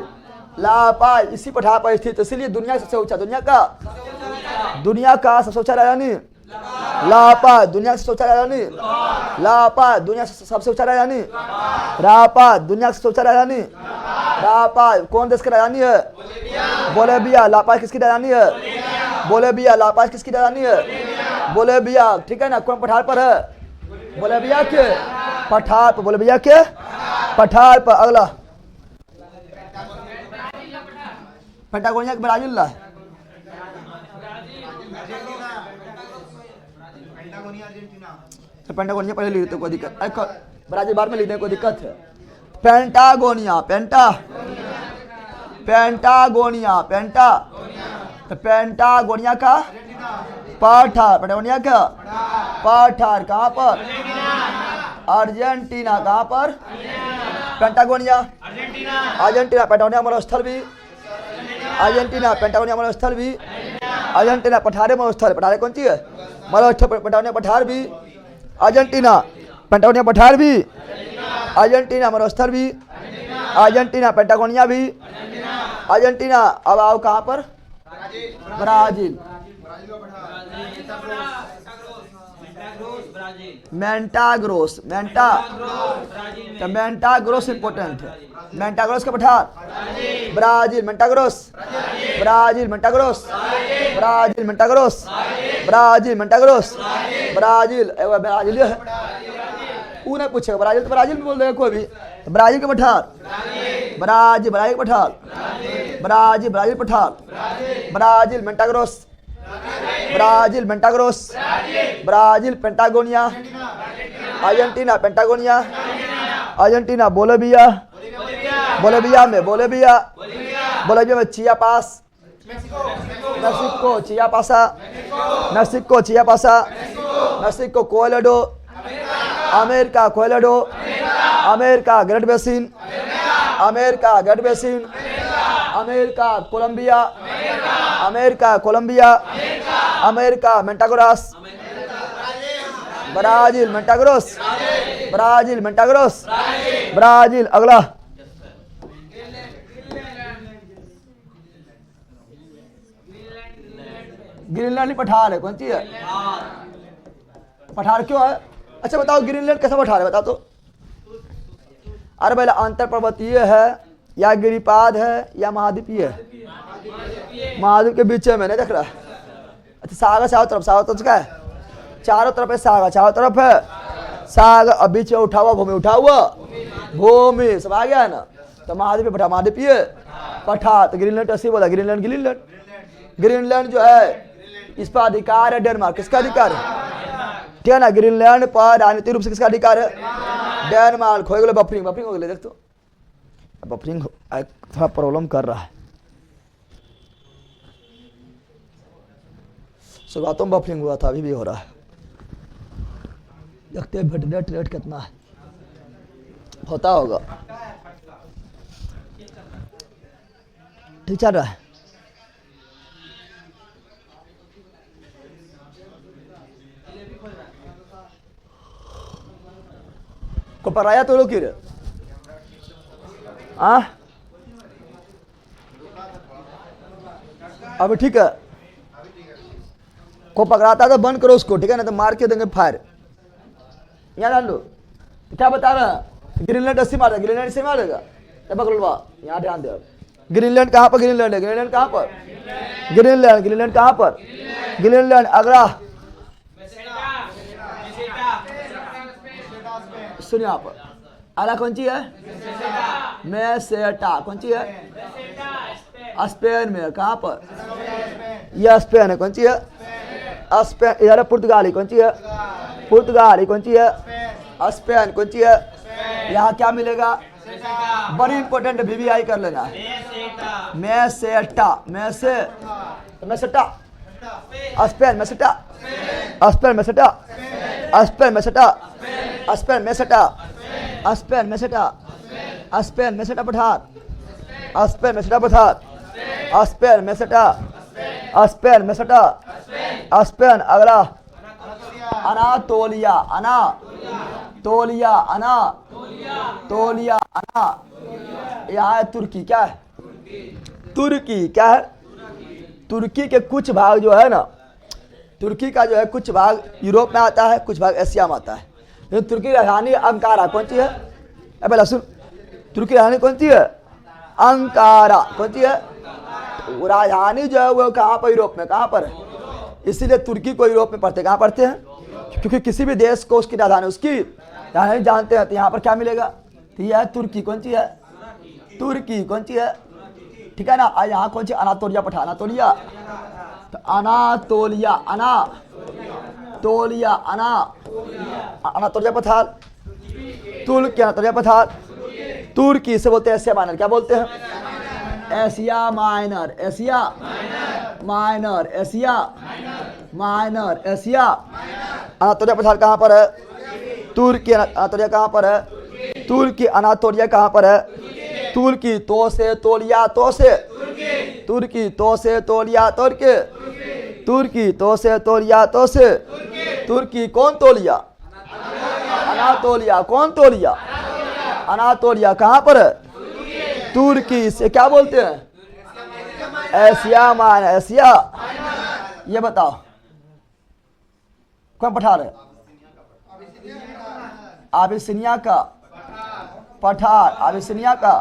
लापाज। इसी पठार पर स्थित, इसलिए दुनिया का सबसे ऊंचा, दुनिया का सबसे ऊंचा राजधानी लापाज। दुनिया का सबसे ऊंचा राजधानी लापाज। दुनिया का सबसे ऊंचा राजधानी रापाज। दुनिया का सबसे ऊंचा राजधानी रापाज। कौन देश की राजधानी है? बोलोविया। लापाज किसकी राजधानी है? बोलोविया। लापाज किसकी राजधानी है? बोलोविया। ठीक है ना। कौन पठार पर है? बोलोविया के पठार पर, बोलोविया के पठार पर। अगला पेंटागोनिया के ब्राजील ला, पेंटागोनिया पहले लिख देते, कोई दिक्कत, ब्राजील बाद में लिखने कोई दिक्कत है। पेंटागोनिया, पेंटागोनिया, तो पेंटागोनिया का पठार, पेंटागोनिया का पठार कहाँ पर? अर्जेंटीना। कहाँ पर? पेंटागोनिया अर्जेंटीना। पेंटागोनिया मरुस्थल भी अर्जेंटीना। पेंटागोनिया मरुस्थल भी अर्जेंटीना। पठारे मरुस्थल, पठारे कौन सी है? मरुस्थल। पेंटागोनिया पठार भी अर्जेंटीना। पेंटागोनिया पठार भी अर्जेंटीना। मरुस्थल भी अर्जेंटीना। पेंटागोनिया भी अर्जेंटीना। अब आओ कहाँ पर? ब्राजील। मेंटाग्रोस, मेंटाग्रोस इंपोर्टेंट है। मेंटाग्रोस का पठार Brazil. Mato Grosso Brazil. Mato Grosso Brazil. Mato Grosso Brazil. Mato Grosso Brazil. Brazil है, उन्हें पूछेगा ब्राजील तो ब्राजील में बोल देगा कोई भी। तो ब्राजील का पठार ब्राजील। ब्राजील का पठार ब्राजील। ब्राजील पठार Brazil. Mato Grosso Brazil. Mato Grosso Brazil. Patagonia Argentina. Patagonia Argentina. Bolivia, Bolivia में, बोलोविया में Chiapas, Mexico. Chiapas, Mexico. Chiapas, Mexico. Colorado, America. Colorado, America. Great Basin, America. Great Basin, America. Columbia, America. Columbia, America. Mato Grosso Brazil. Mato Grosso Brazil. Mato Grosso Brazil. अगला Greenland पठार है। कौन सी है? पठार क्यों है? अच्छा बताओ ग्रीनलैंड कैसा पठार है, बताओ तो। अरे पहले अंतर पर्वतीय है या गिरिपाद है या महाद्वीपीय है? महाद्वीप के बीच में, नहीं देख रहा? अच्छा सागर चारों तरफ, सागर तरफ का है, चारों तरफ है सागर, चारों तरफ है सागर। अब बीच में उठा हुआ भूमि, उठा हुआ भूमि, सब आ गया है ना। तो महाद्वीपीय पठार, महाद्वीपीय पठार। तो ग्रीनलैंड ऐसे बोला, ग्रीनलैंड। ग्रीनलैंड, ग्रीनलैंड जो है इस पर अधिकार है डेनमार्क। किसका अधिकार है? ठीक है ना। ग्रीनलैंड पर राजनीतिक रूप से किसका अधिकार है? डेनमार्क। हो गए बफरिंग, बफरिंग हो गए, देख तो बफरिंग थोड़ा प्रॉब्लम कर रहा है। शुरुआतों में बफरिंग हुआ था, अभी भी हो रहा है। देखते हैं बिटरेट रेट कितना है, होता होगा। ठीक चल रहा है। को पराया तो लोग अब ठीक है। को पकड़ाता तो बंद करो उसको, ठीक है ना, तो मार के देंगे फायर। यहाँ डाल लो। तो क्या बता रहा है? ग्रीनलैंड ऐसे मारेगा, ग्रीनलैंड से मारेगा। पकड़वा, यहाँ ध्यान दे। ग्रीनलैंड कहाँ पर? ग्रीनलैंड है। ग्रीनलैंड कहाँ पर? ग्रीनलैंड। ग्रीनलैंड कहाँ पर? ग्रीनलैंड। अगला सुनिए यहाँ पर, अगला कौन सी है? मेसेटा। कौन सी है? स्पेन में। कहाँ पर? यह स्पेन है। कौन सी है? स्पेन। इधर पुर्तगाली। कौन सी है? पुर्तगाली। कौन सी है? स्पेन। कौन सी है? यहाँ क्या मिलेगा? बड़ी इंपॉर्टेंट VVI कर लेना। Meseta, Meseta, Spain Meseta, Spain Meseta, Spain Meseta, Spain Meseta, Spain Meseta, Spain Meseta पठार, स्पेन मैसेटा पठार, Spain Meseta, Spain Meseta, Spain. अगला अनातोलिया, तोलिया, तोलिया, यहाँ है तुर्की। क्या है तुर्की? क्या है तुर्की के कुछ भाग जो है ना, तुर्की का जो है कुछ भाग यूरोप में आता है, कुछ भाग एशिया में आता है। लेकिन तुर्की की राजधानी अंकारा कौन सी है? पहले सुन, तुर्की राजधानी कौन सी है? अंकारा। कौन सी है? राजधानी जो है वो कहाँ पर? यूरोप में। कहाँ पर है? इसीलिए तुर्की को यूरोप में पढ़ते। कहाँ पढ़ते हैं? क्योंकि किसी भी देश को उसकी राजधानी जानते हैं। तो यहाँ पर क्या मिलेगा? तो यह है तुर्की। कौन सी है? तुर्की। कौन सी है? ठीक है ना। आज यहाँ कौन सी? अनातोलिया पठा, अनातोलिया। तो अनातोलिया, अनातोलिया, अनातोलिया पठार, तुर्की, अनातोलिया पठार, तुर्की से बोलते हैं एशिया माइनर। क्या बोलते हैं? Asia minor, Asia minor, Asia minor, Asia. Anatolia पठार कहाँ पर है? तुर्की। अनातोलिया कहाँ पर है? तुर्की। अनातोलिया कहाँ पर है? तुर्की। तो से तोलिया, तो से तुर्की, तो से तोलिया, तुर्की, तुर्की। तो से तोलिया, तो से तुर्की। कौन तोलिया? अनातोलिया। कौन तोलिया? अनातोलिया। कहाँ पर है? तुर्की। से क्या बोलते हैं? Asia minor, Asia. ये बताओ कौन पठार है? अबिसिनिया का पठार, अबिसिनिया का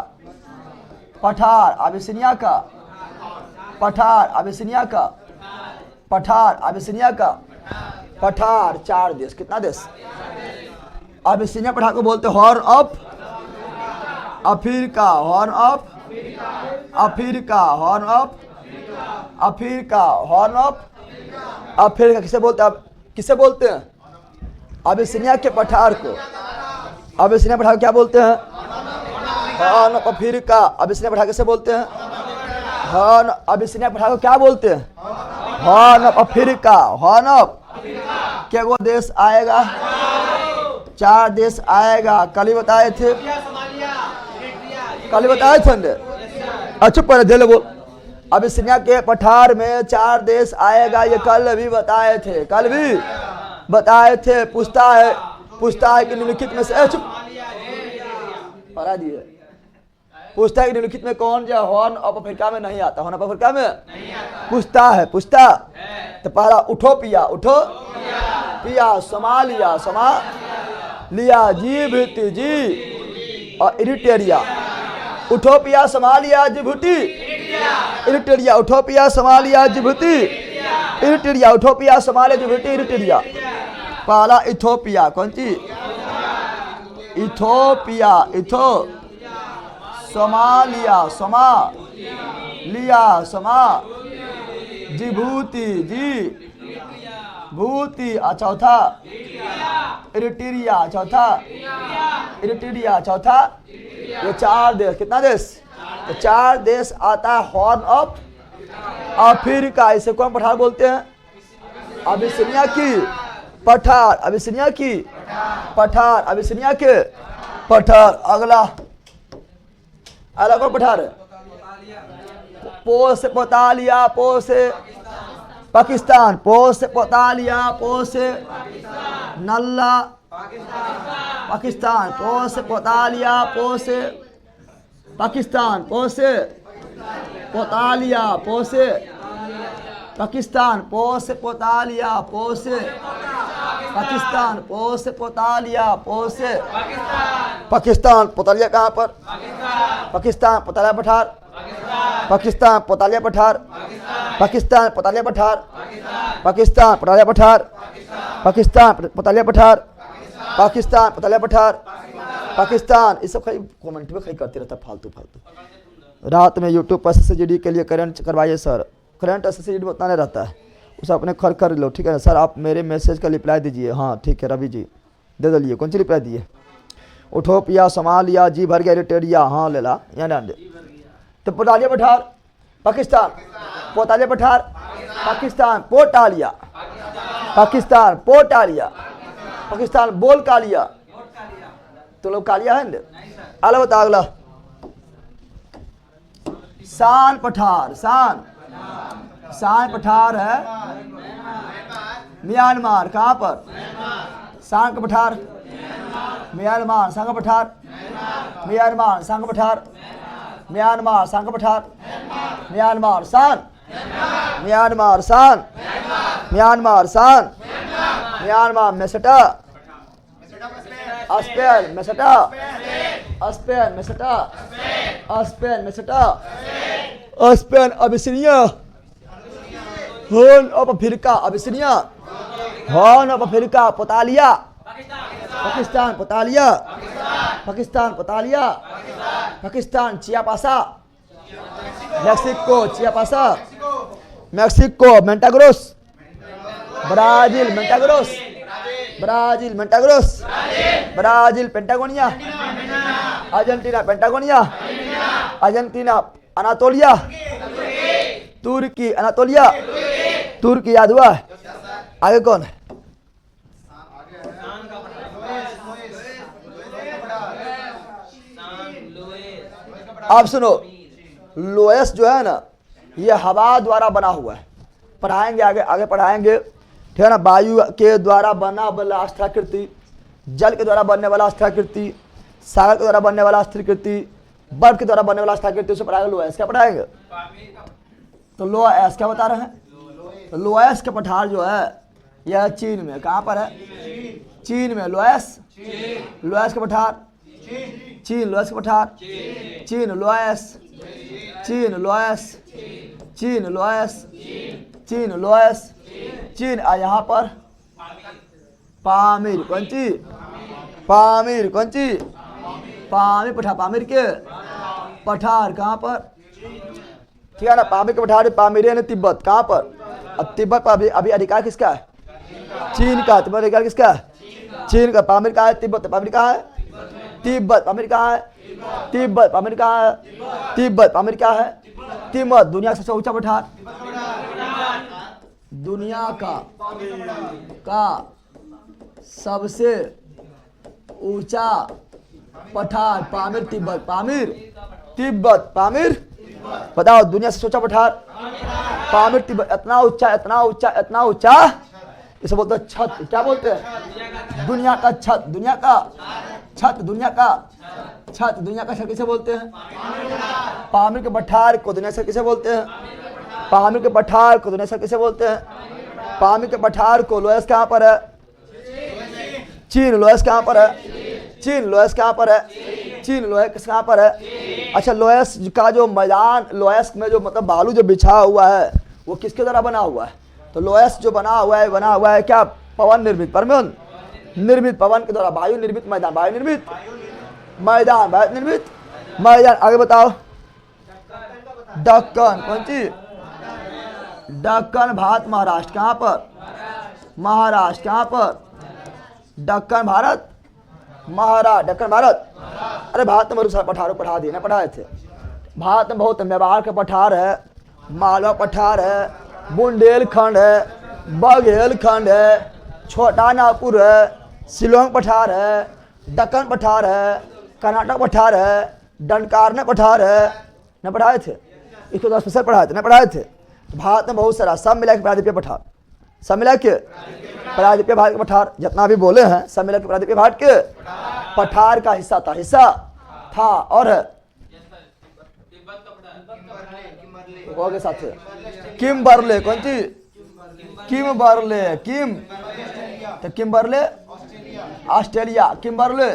पठार, अबिसिनिया का पठार, अबिसिनिया का पठार, अबिसिनिया का पठार। 4 देश। कितना देश? अबिसिनिया पठार को बोलते horn of Africa, horn of Africa, horn of Africa, horn of Africa. किसे बोलते हैं? किसे बोलते हैं? अबिसिनिया के पठार को। अबिसिनिया पठार क्या बोलते हैं? Horn of Africa. अबिसिनिया पठार किसे बोलते हैं? हॉर्न। अबिसिनिया पठार को क्या बोलते हैं? Horn of Africa, horn of. क्या वो देश आएगा? 4 देश आएगा। कल ही बताए थे, कल ही बताए थे। अच्छा पहले दे ले बोल। अबिसिनिया के पठार में 4 देश आएगा। ये कल भी बताए थे, कल भी बताए थे। पूछता है कि निम्नलिखित में से चुप पढ़ा दिए। पूछता है कि निम्नलिखित में कौन जो हॉर्न ऑफ अफ्रीका में नहीं आता? हॉर्न ऑफ अफ्रीका में पूछता है, पूछता। तो पहला Ethiopia, Ethiopia, Somalia, Somalia, Djibouti, जी और Eritrea. Ethiopia, Somalia, Djibouti, Eritrea. Ethiopia, Somalia, Djibouti, Eritrea. Ethiopia, Somalia, Djibouti, Eritrea. पहला इथोपिया। कौन सी? इथोपिया, इथो, सोमालिया, सोमालिया, सोमा, जिबूती, जी भूती। चौथा इरिट्रिया, चौथा इरिट्रिया, चौथा। ये 4 देश। कितना देश? तो 4 देश आता है हॉर्न ऑफ अफ्रीका। इसे कौन पठार बोलते हैं? अबिसिनिया की पठार, अबिसिनिया की पठार, अबिसिनिया के पठार। अगला कौन पठार है? पो से पोतालिया, पो से पाकिस्तान, पो से पोतालिया, पो से नल्ला पाकिस्तान, पो से पोतालिया, पो से पाकिस्तान, पो से पोतालिया, पो से पाकिस्तान, पो से पोतालिया, पो से पाकिस्तान, पो से पोतालिया, पो से पाकिस्तान। पोतालिया कहाँ पर? पाकिस्तान। पोतालिया पठार, पाकिस्तान। पोतालिया पठार, पाकिस्तान। पोतालिया पठार, पाकिस्तान। पोतालिया पठार, पाकिस्तान। पोतालिया पठार, पाकिस्तान। पोतालिया पठार, पाकिस्तान। ये सब खाली कमेंट में खाली करते रहता फालतू फालतू। रात में यूट्यूब पर SSGD के लिए करंट करवाइए सर। करंट SSGD में उतना नहीं रहता है, उसे अपने कर लो। ठीक है ना सर? आप मेरे मैसेज का रिप्लाई दीजिए। हाँ ठीक है रवि जी, दे दिए। कौन सी रिप्लाई दिए? उठो पिया सामान लिया जी भर गया रिटेरिया, हाँ ले ला यहाँ ध्यान दे। तो पोटालिया पठार पाकिस्तान, पोतालिया पठार पाकिस्तान, पोटालिया पाकिस्तान, पोटालिया पाकिस्तान, बोल कालिया। तो लोग कालिया है ना। अगला बता अगला, शान पठार, शान शान पठार है म्यांमार, कहाँ पर? शान का पठार म्यांमार, शान का पठार म्यांमार, शान का पठार म्यांमार, शान का पठार Myanmar, Shan Myanmar, Shan Myanmar, Shan Myanmar, Meseta Spain, Meseta Spain, Meseta Spain, Meseta Spain, Abyssinia, Horn of Africa, Abyssinia, Horn of Africa, Pothohar Pakistan, Pothohar Pakistan, Pothohar Pakistan, Chiapas Mexico, Chiapas Mexico, Mato Grosso Brazil, Mato Grosso Brazil, Mato Grosso Brazil, Patagonia Argentina, Patagonia Argentina, Anatolia तुर्की, Anatolia तुर्की, याद हुआ? आगे कौन है? आप सुनो, loess जो है ना ये हवा द्वारा बना हुआ है। पढ़ाएंगे आगे, आगे पढ़ाएंगे, ठीक है ना। वायु के द्वारा बना वाला अस्त्राकृति, जल के द्वारा बनने वाला अस्त्राकृति, सागर के द्वारा बनने वाला अस्त्राकृति, बर्फ के द्वारा बनने वाला अस्त्राकृति, उसे पढ़ाएंगे। लोएस क्या पढ़ाएंगे? तो लोएस क्या बता रहे हैं? तो लोएस का पठार जो है यह चीन में, कहाँ पर है? चीन में। लोएस, लोएस का पठार चीन, लोएस का पठार चीन, लोएस, चीन, लोएस, चीन, लोएस, चीन, लोएस, चीन। यहाँ पर पामीर, कौन सी? पामीर, कौन सी? पामीर पठार, पामीर के पठार कहाँ पर? ठीक है ना। पामीर के पठार पामीर है तिब्बत, कहाँ पर? अब तिब्बत पर अभी अधिकार किसका है? चीन का। तिब्बत अधिकार किसका है? चीन का। पामीर कहाँ है? तिब्बत। पामीर कहाँ है? तिब्बत। पामीर कहाँ है? तिब्बत। पामीर कहाँ है? तिब्बत। पामीर क्या है? तिब्बत। दुनिया का सबसे ऊंचा पठार, दुनिया का सबसे ऊंचा पठार पामीर, तिब्बत। पामीर, तिब्बत। पामीर बताओ, दुनिया से ऊंचा पठार पामीर, तिब्बत। इतना ऊंचा, इतना ऊंचा, इतना ऊंचा, इसे बोलते हैं छत। क्या बोलते हैं? दुनिया का छत, दुनिया का छत, दुनिया का छत, दुनिया का छत किसे बोलते हैं? पामीर के पठार को दुनिया से किसे बोलते हैं? पामीर के पठार को दुनिया से किसे बोलते हैं? पामीर के पठार को। लोएस कहाँ पर है? चीन। लोएस कहाँ पर है? चीन। लोएस कहाँ पर है? चीन। लोएस कहाँ पर है? अच्छा, लोएस का जो मैदान, लोएस में जो मतलब बालू जो बिछा हुआ है वो किसके द्वारा बना हुआ है? तो लोएस जो बना हुआ है क्या? पवन निर्मित, परमेन निर्मित, पवन के द्वारा, वायु निर्मित मैदान, वायु निर्मित मैदान, वायु निर्मित मैदान। आगे बताओ, दक्कन, कौन सी? दक्कन, भारत, महाराष्ट्र, कहाँ पर? महाराष्ट्र, कहाँ पर? दक्कन, भारत, महाराष्ट्र, दक्कन, भारत। अरे भारत में बहुत पठारों पढ़ा दिए ना, पढ़ाए थे। भारत में बहुत मेवाड़ का पठार है, मालवा पठार है, बुंदेलखंड है, बघेलखंड है, छोटा नागपुर है, शिलोंग पठार है, दक्कन पठार है, कर्नाटक पठार है, डंकारना पठार है। न पढ़ाए थे? इसको 10% पढ़ाए थे, न पढ़ाए थे? भारत में बहुत सारा, सब मिला के प्रायद्वीपीय पठार, सब मिला के प्रायद्वीपीय भारत के पठार जितना भी बोले हैं सब मिला के प्रायद्वीपीय भारत के पठार का हिस्सा था, हिस्सा था। और है के साथ किम बर्ले, कौन सी? किम बर्ले, किम, तो किम बर्ले ऑस्ट्रेलिया, किम बर्ले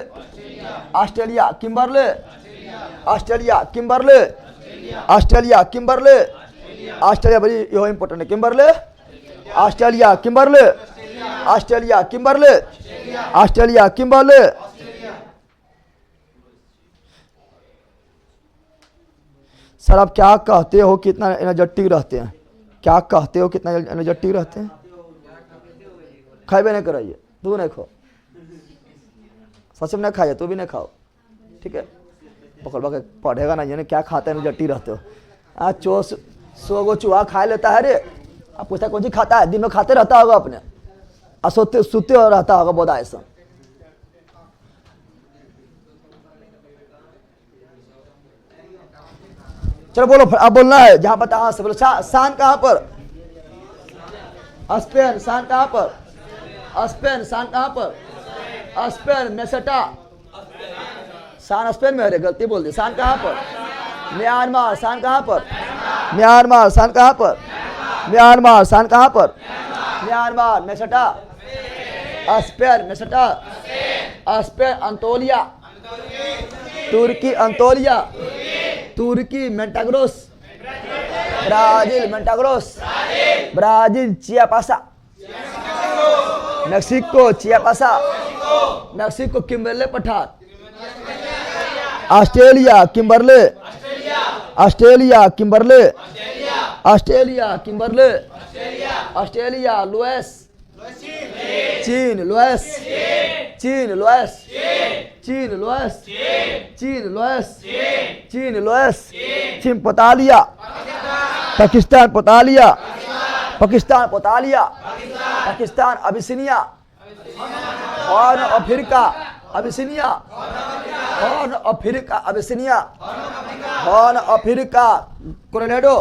ऑस्ट्रेलिया, किम बर्ले ऑस्ट्रेलिया, किम बर्ले ऑस्ट्रेलिया, किम बर्ले ऑस्ट्रेलिया, बड़ी यो इंपॉर्टेंट है। किम बर्ले ऑस्ट्रेलिया, किम बर्ले ऑस्ट्रेलिया, किम बर्ले ऑस्ट्रेलिया, किम बर्ले। सर आप क्या कहते हो कितना एनर्जेटिक रहते हैं? क्या कहते हो कितना एनर्जेटिक रहते हैं? खाइबे नहीं कराइए, तू नहीं खो, सच में नहीं खाइए, तू भी नहीं खाओ, ठीक है। पकड़ के पढ़ेगा ना, यानी क्या खाते हैं जट्टी रहते हो। आज 100 गो चूहा खा लेता है रे, अब पूछता कौन चीज खाता है, दिन में खाते रहता होगा अपने, और सोते और रहता होगा बोधा ऐसा। चलो बोलो, अब बोलना है जहां बता से बोलो। शान कहां पर? स्पेन। शान कहां पर? स्पेन। शान कहां पर? स्पेन। मेसेटा। शान स्पेन में है, गलती बोल दी। शान कहां पर? म्यांमार। शान कहां पर? म्यांमार। शान कहां पर? म्यांमार। शान कहां पर? Myanmar. Meseta. Spain. Meseta. Spain. Anatolia. तुर्की। अंतोलिया। तुर्की। Mato Grosso. Brazil. Mato Grosso. Brazil. Chiapas. Mexico. Chiapas. Mexico. Kimberley पठार। Australia. Kimberley. Australia. Kimberley. Australia. Kimberley. Australia. Loess. चीन। लुएस। चीन। लुएस। चीन। लुएस। चीन। लुएस। चीन। लुएस। चीन। Pothohar. Pakistan. Pothohar. Pakistan. Pothohar. Pakistan. Abyssinia. Horn Africa. Abyssinia. Horn Africa. Abyssinia. Horn Africa. Colorado.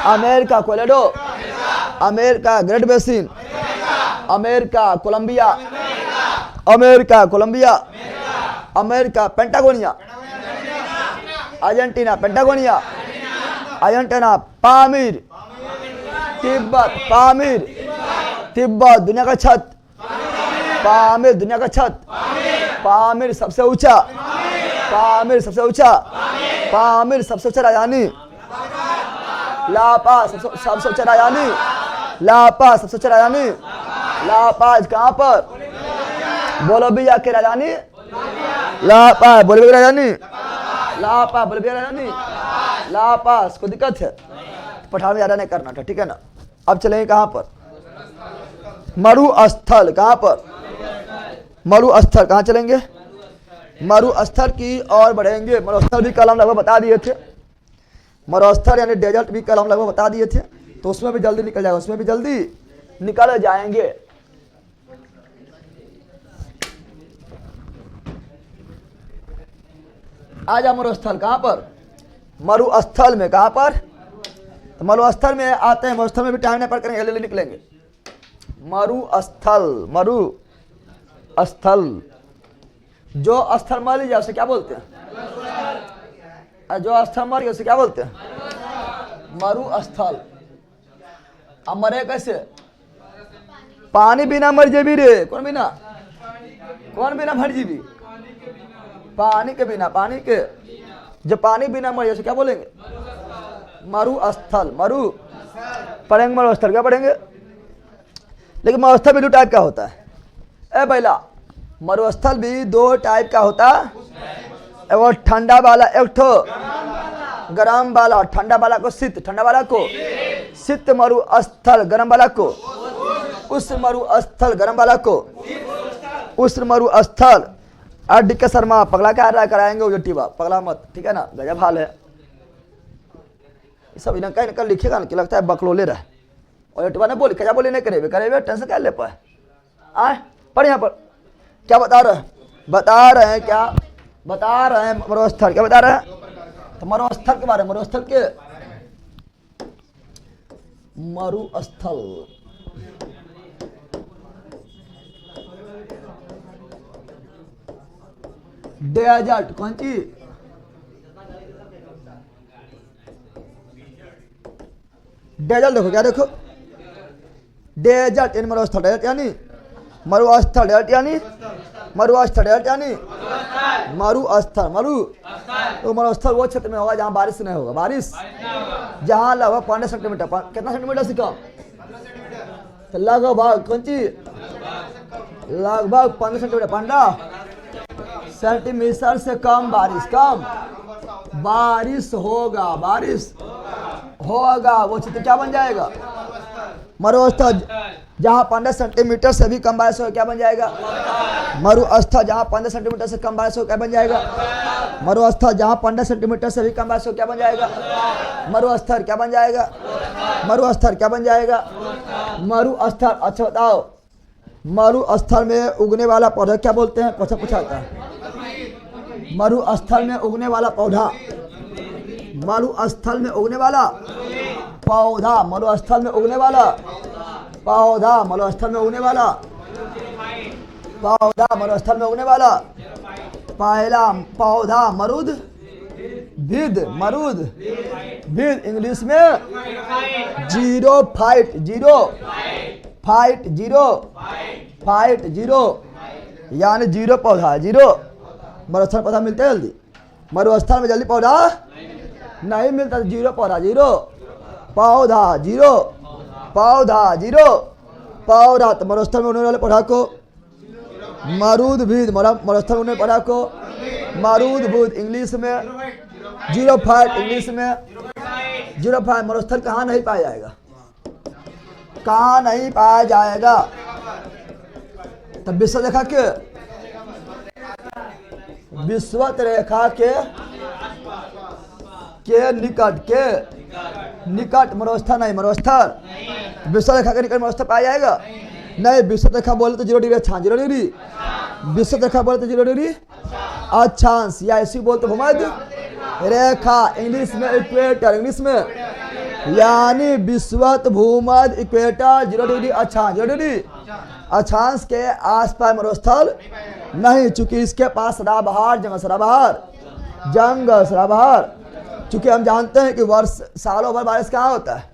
America. Colorado. America. Great Basin. America. Columbia. America. Columbia. America. Patagonia. Argentina. Patagonia. Argentina. Pamir. Tibet. Pamir. Tibet. दुनिया का छत। पामीर। दुनिया का छत। पामीर सबसे ऊंचा। पामीर सबसे ऊंचा। पामीर सबसे ऊंचा राजधानी। लापाज सबसे ऊंचा राजधानी। लापाज सबसे ऊंचा राजधानी। लापाज कहाँ पर? बोलोविया की राजधानी। लापाज बोलोविया की राजधानी। लापाज बोलोविया की राजधानी। लापाज को दिक्कत है, पठार में ज्यादा नहीं करना था, ठीक है ना। अब चलेंगे कहाँ पर? मरुस्थल। कहाँ पर? मरुस्थल। कहाँ चलेंगे? मरुस्थल की और बढ़ेंगे। मरुस्थल भी कल हम लगभग बता दिए थे। मरुस्थल यानी डेजर्ट भी कल हम लगभग बता दिए थे, तो उसमें भी जल्दी निकल जाएगा, उसमें भी जल्दी निकल जाएंगे। आजा मरुस्थल। कहाँ पर? मरुस्थल में। कहाँ पर? तो मरुस्थल में आते हैं। मरुस्थल में भी टाइम नहीं पर करेंगे, ले निकलेंगे। मरुस्थल। मरुस्थल। जो स्थल मर लीजिए उसे क्या बोलते हैं? जो स्थल मर गया उसे क्या बोलते हैं? मरुस्थल। अब मरे कैसे? पानी बिना मर जेबी रे। कौन बिना? कौन बिना मर जीबी? पानी के बिना। पानी के, जब पानी बिना मर जाए उसे क्या बोलेंगे? मरुस्थल। मरु पढ़ेंगे, मरुस्थल क्या पढ़ेंगे? लेकिन मरुस्थल भी दो टाइप का होता है। ए बैला, मरुस्थल भी दो टाइप का होता है। वो ठंडा वाला एक ठो, गरम वाला। ठंडा वाला को शीत, ठंडा वाला को शीत मरुस्थल, गरम वाला को उष्ण मरुस्थल, गरम वाला को उष्ण मरुस्थल। डी.के. शर्मा पगला क्या रहा कराएंगे वो टीवा, पगला मत, ठीक है ना। गजब हाल है सब। इनका इनका लिखेगा ना कि लगता है बकलोले रहे। और टीवा ने बोली क्या बोली नहीं करेबे करेबे, टेंशन क्या ले पाए। आए पढ़ यहाँ पर क्या बता रहे हैं? बता रहे हैं क्या? बता रहे हैं मरुस्थल। क्या बता रहे हैं? तो मरुस्थल के बारे में। मरुस्थल के मरुस्थल डेजर्ट। कौन सी? डेजर्ट। देखो क्या देखो, डेजर्ट यानी मरुस्थल। डेजर्ट यानी मरुस्थल। डेजर्ट यानी मरुस्थल। डेजर्ट यानी मरुस्थल। मरु तो मरुस्थल वो क्षेत्र में होगा जहाँ बारिश नहीं होगा। बारिश जहाँ लगभग 15 सेंटीमीटर। कितना सेंटीमीटर से कम? तो लगभग कौन सी? लगभग 15 सेंटीमीटर। 15 सेंटीमीटर से कम बारिश। कम बारिश होगा। बारिश होगा वो क्षेत्र क्या बन जाएगा? मरुस्थल। जहाँ 15 सेंटीमीटर से भी कम बारिश हो क्या बन जाएगा? मरुस्थल। जहाँ 15 सेंटीमीटर से कम बारिश हो क्या बन जाएगा? मरुस्थल। जहाँ 15 सेंटीमीटर से भी कम बारिश हो क्या बन जाएगा? मरुस्थल। क्या बन जाएगा? मरुस्थल। क्या बन जाएगा? मरुस्थल। अच्छा बताओ, मरुस्थल में उगने वाला पौधा क्या बोलते हैं? क्वेश्चन पूछा था। मरुस्थल में उगने वाला पौधा, मरुस्थल में उगने वाला पौधा, मरुस्थल में उगने वाला पौधा, मरुस्थल में उगने वाला पौधा, मरुस्थल में उगने वाला पहला पौधा मरुद भिद, मरुद भिद। इंग्लिश में zero fight, zero fight, zero fight, zero यानी जीरो पौधा, जीरो। मरुस्थल पौधा मिलते है जल्दी? मरुस्थल में जल्दी पौधा नहीं मिलता, जीरो पौधा, जीरो पौधा, जीरो पौधा, जीरो पौधा। तो मरुस्थल में उगने वाले पौधा को मरुद भिद, मरुस्थल में उगने पौधा को मरुद भिद। इंग्लिश में जीरो फाइट, इंग्लिश में जीरो फाइट। मरुस्थल कहाँ नहीं पाया जाएगा? कहाँ नहीं पाया जाएगा? तब विश्व रेखा के, विश्वत रेखा के निकट, के निकट मरुस्थल नहीं, मरुस्थल। विश्व रेखा के निकट मरुस्थल पाया जाएगा नहीं। विश्व रेखा बोले तो 0 डिग्री अच्छा, 0 डिग्री। विश्व रेखा बोले तो 0 डिग्री अक्षांश, या ऐसी बोलते भूमध्य रेखा। इंग्लिश में इक्वेटर, इंग्लिश में यानी विश्वत भूमध्य इक्वेटर 0 डिग्री अक्षांश, 0 डिग्री अक्षांश के आसपास मरुस्थल नहीं, चूंकि इसके पास सदाबहार जंगल, सदाबहार जंगल, सदाबहार। चूंकि हम जानते हैं कि वर्ष सालों भर बारिश कहाँ होता है?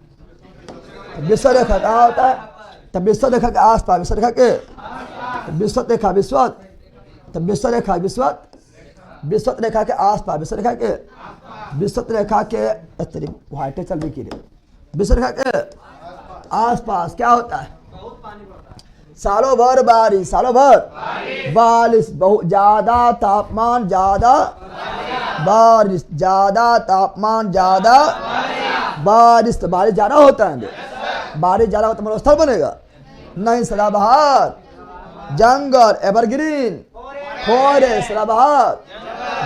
विश्व रेखा कहाँ होता है? तब विश्व रेखा के आसपास, विश्व रेखा के, विश्वत रेखा, विश्वत, तब विश्व रेखा, विश्वत, विश्वत रेखा के आसपास, विश्व रेखा के, विश्वत रेखा के व्हाइट चल भी की रे, विश्व रेखा के आसपास क्या होता है? सालों भर बारिश, सालों भर बारिश, बहुत ज्यादा तापमान, ज्यादा बारिश, ज्यादा तापमान, ज्यादा बारिश। तो बारिश ज्यादा होता है, बारिश ज्यादा होता है मरुस्थल बनेगा नहीं। सदाबहार जंगल, एवरग्रीन फॉरेस्ट, सदाबहार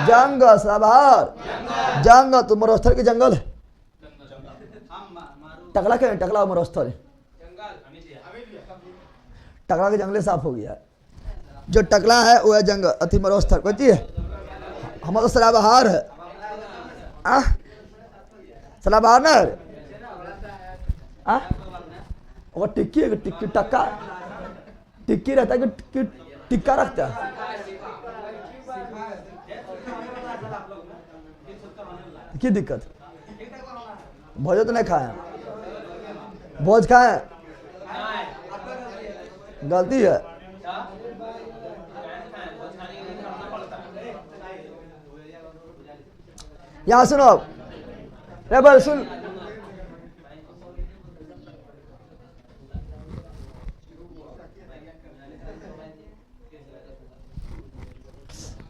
जंगल, सदाबहार जंगल। तो मरुस्थल के जंगल है। टकला के, टकला मरुस्थल है, टकला के जंगले साफ हो गया। जो टकला है वो है जंगल, अति मरुस्थल कहती है। हमारा तो सदाबहार है, सदाबहार ना है। और टिक्की है, टिक्की टक्का, टिक्की रहता है कि टिक्का रखता है? क्या दिक्कत? भोज तो नहीं खाए, भोज खाए, गलती है। यहाँ सुनो रे भाई, सुन।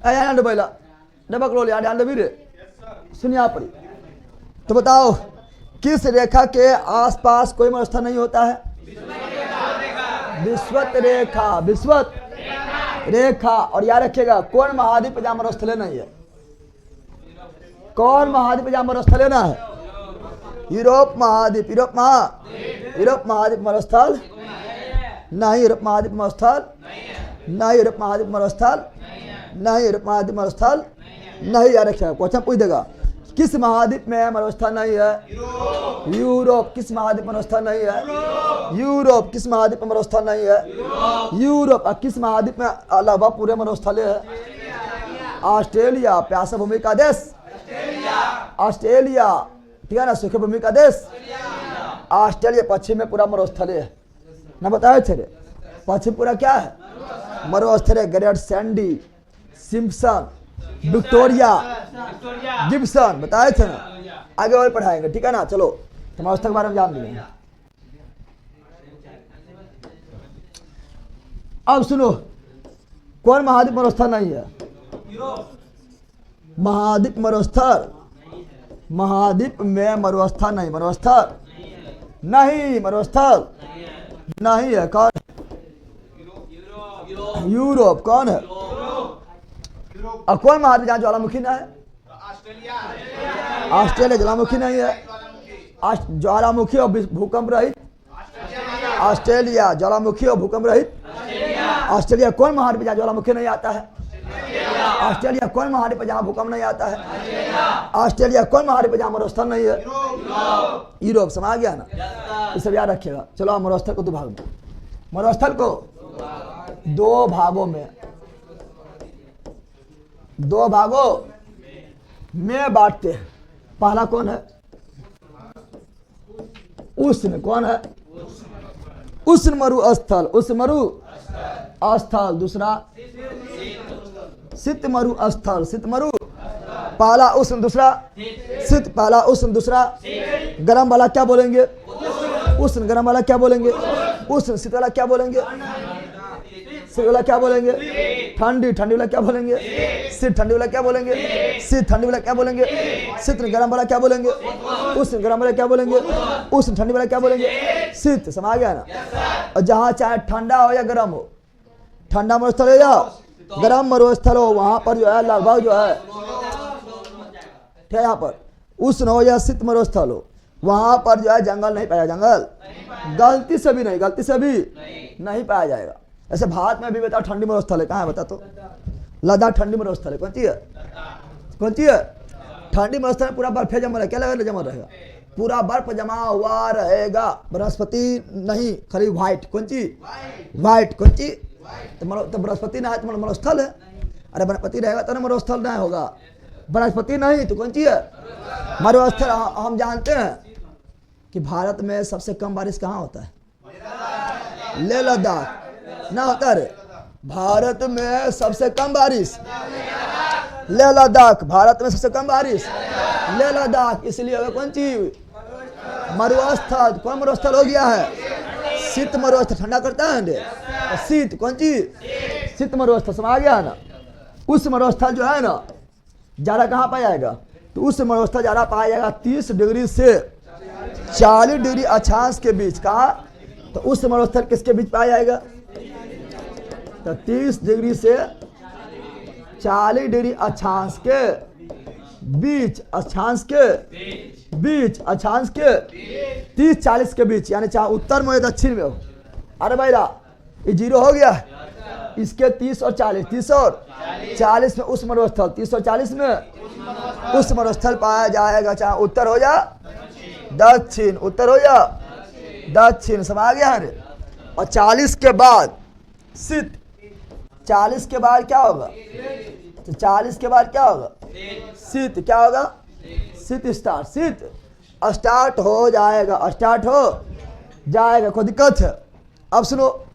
ध्यान दो पहला, डबक लो यार, ध्यान दो वीर, सुन यहाँ पर। तो बताओ किस रेखा के आसपास कोई मरुस्थल नहीं होता है? विश्वत रेखा, विश्वत रेखा। और याद रखिएगा कौन महाद्वीप जहाँ मरुस्थल नहीं है? कौन महाद्वीप जहाँ मरुस्थल ना है? यूरोप महाद्वीप, यूरोप महाद्वीप मरुस्थल नहीं, यूरोप महाद्वीप मरुस्थल नहीं, यूरोप महाद्वीप मरुस्थल नहीं, यूरोप महाद्वीप मरुस्थल नहीं। याद रखिएगा क्वेश्चन पूछ देगा किस महाद्वीप में मरुस्थल नहीं है? यूरोप। किस महाद्वीप में मरुस्थल नहीं है? यूरोप। किस महाद्वीप में मरुस्थल नहीं है? यूरोप। और किस महाद्वीप में अलावा पूरे मरुस्थल है? ऑस्ट्रेलिया, प्यासा भूमि का देश ऑस्ट्रेलिया, ठीक है ना, सूखी भूमि का देश ऑस्ट्रेलिया। पश्चिम में पूरा मरुस्थल है ना, बताए थे? पश्चिम पूरा क्या है? मरुस्थल है। Great Sandy, Simpson, Victoria, Gibson, बताए थे ना। आगे और पढ़ाएंगे, ठीक है ना। चलो तो मरुस्थल के बारे में जान लेंगे। अब सुनो कौन महाद्वीप मरुस्थल नहीं है? महाद्वीप मरुस्थल, महाद्वीप में मरुस्थल नहीं, मरुस्थल नहीं, मरुस्थल नहीं है। कौन? यूरोप। कौन है? और कौन महाद्वीप जहाँ ज्वालामुखी ना है? ऑस्ट्रेलिया ज्वालामुखी नहीं है। ज्वालामुखी और भूकंप रहित ऑस्ट्रेलिया, ज्वालामुखी और भूकंप रहित ऑस्ट्रेलिया। कौन महाद्वीप जहाँ ज्वालामुखी नहीं आता है? ऑस्ट्रेलिया। कौन महाद्वीप जहाँ भूकंप नहीं आता है? ऑस्ट्रेलिया। कौन महाद्वीप जहाँ मरुस्थल नहीं है? यूरोप। समझ गया ना? ये सब याद रखिएगा। चलो मरुस्थल को दो भाग में, मरुस्थल को दो भागों में बांटते हैं। पहला कौन है? उष्ण। कौन है? उष्ण मरुस्थल, उष्ण मरुस्थल। दूसरा शीत मरुस्थल, शीत मरु। पहला उष्ण, दूसरा शीत। पहला उष्ण, दूसरा गर्म वाला क्या बोलेंगे? उष्ण। गर्म वाला क्या बोलेंगे? उष्ण। शीत वाला क्या बोलेंगे? शीत वाला क्या बोलेंगे? ठंडी। ठंडी वाला क्या बोलेंगे? शीत। ठंडी वाला क्या बोलेंगे? शीत। ठंडी वाला क्या बोलेंगे? शीत। गर्म वाला क्या बोलेंगे? उष्ण। गर्म वाला क्या बोलेंगे? उष्ण। ठंडी वाला क्या बोलेंगे? शीत। समझ गया ना? और जहाँ चाहे ठंडा हो या गर्म हो, ठंडा मरुस्थल हो या गर्म मरुस्थल हो, वहां पर जो है लगभग जो है यहाँ पर उष्ण हो या शीत मरुस्थल हो, वहां पर जो है जंगल नहीं पाया। जंगल गलती से भी नहीं पाया जाएगा। ऐसे भारत में भी बताओ ठंडी मरुस्थल है कहाँ है? बता तो। लद्दाख ठंडी मरुस्थल है। कौन सी है? कौन सी है? ठंडी मरुस्थल में पूरा बर्फ जमा है। क्या लगा जमा रहेगा? पूरा बर्फ जमा हुआ रहेगा। बृहस्पति नहीं, खाली व्हाइट। कौन सी? व्हाइट। कौन सी? तो बृहस्पति ना है तो मरुस्थल है। अरे बृहस्पति रहेगा तो ना मरुस्थल नहीं होगा। बृहस्पति नहीं तो कौन सी है? मरुस्थल। हम जानते हैं कि भारत में सबसे कम बारिश कहाँ होता है? लेह लद्दाख ना होता रे। भारत में सबसे कम बारिश लेह लद्दाख। भारत में सबसे कम बारिश लेह लद्दाख। इसलिए होगा कौन सी? मरुस्थल। कौन मरुस्थल हो गया है? शीत मरुस्थल। ठंडा करता है शीत। कौन सी? शीत मरुस्थल। समझ गया ना? उस मरुस्थल जो है ना ज्यादा कहाँ पाया जाएगा? तो उस मरुस्थल ज्यादा पाया जाएगा 30 डिग्री से 40 डिग्री अक्षांश के बीच। कहा? तो उस मरुस्थल किसके बीच पाया जाएगा? तो 30 डिग्री से 40 डिग्री अक्षांश के बीच, अक्षांश के बीच, अक्षांश के 30-40 के बीच, यानी चाहे उत्तर में हो दक्षिण में हो। अरे भाई ये जीरो हो गया। इसके 30 और 40, 30 और 40 में उस मरुस्थल, 30 और 40 में उस मरुस्थल पाया जाएगा, चाहे उत्तर हो या दक्षिण, उत्तर हो या दक्षिण। समझ गया है? और 40 के बाद शीत। 40 के बाद क्या होगा? तो 40 के बाद क्या होगा? शीत। क्या होगा? शीत स्टार्ट। शीत स्टार्ट हो जाएगा, स्टार्ट हो जाएगा। कोई दिक्कत है? अब सुनो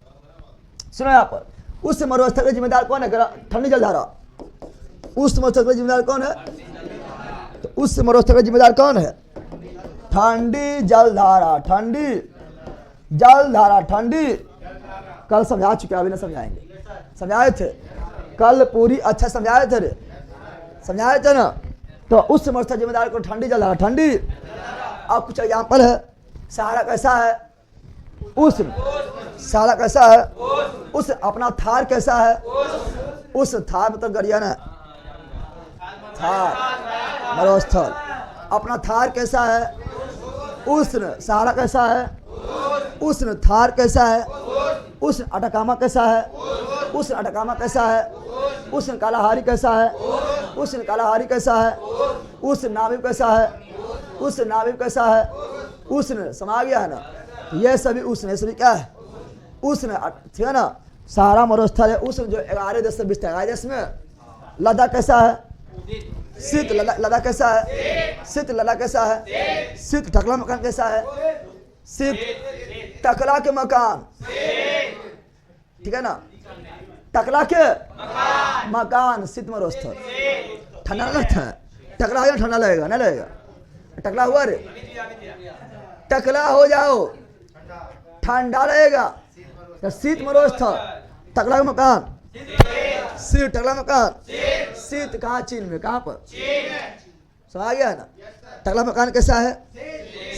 यहाँ पर उस मरुस्थल का जिम्मेदार कौन है? ठंडी जलधारा। उस मरुस्थल का जिम्मेदार कौन है? तो उस मरुस्थल का जिम्मेदार कौन है? ठंडी जलधारा। ठंडी जलधारा। ठंडी कल समझा चुके, अभी ना समझाएंगे। समझाए थे कल पूरी अच्छा समझाए थे रे, समझाए थे ना? तो उस मरुस्थल जिम्मेदार को ठंडी जलधारा। ठंडी। अब कुछ एग्जाम्पल है। सहारा कैसा है? उष्ण। सहारा कैसा है? उस अपना थार कैसा है? उस थार मतलब गरियाना थार मरुस्थल। अपना थार कैसा है? उष्ण। सहारा कैसा है? उष्ण। थार कैसा है? उष्ण। अटाकामा कैसा है? उष्ण। अटाकामा कैसा है? उष्ण। कालाहारी कैसा है? उष्ण। कालाहारी कैसा है? उष्ण। नामिब कैसा है? उष्ण। नामिब कैसा है? उष्ण। समझ गया है ना? ये सभी उष्ण है। सभी क्या है? उष्ण। ठीक है ना? सहारा मरुस्थल है उष्ण, जो 11 देश से 20 देश में। लद्दाख कैसा है? शीत। लद्दाख कैसा है? शीत। लद्दाख कैसा है? शीत। टकला मकान कैसा है? शीत। टकला के मकान। ठीक है ना? टकला के मकान शीत मरुस्थल। ठंडा लगता है? टकला हो ठंडा लगेगा? नहीं लगेगा? टकला हुआ रे? टकला हो जाओ ठंडा रहेगा। शीत मरुस्थल। टकला का मकान शीत। टकला मकान शीत। कहाँ? चीन में। कहाँ पर? समझ गया है ना? टकला मकान कैसा है?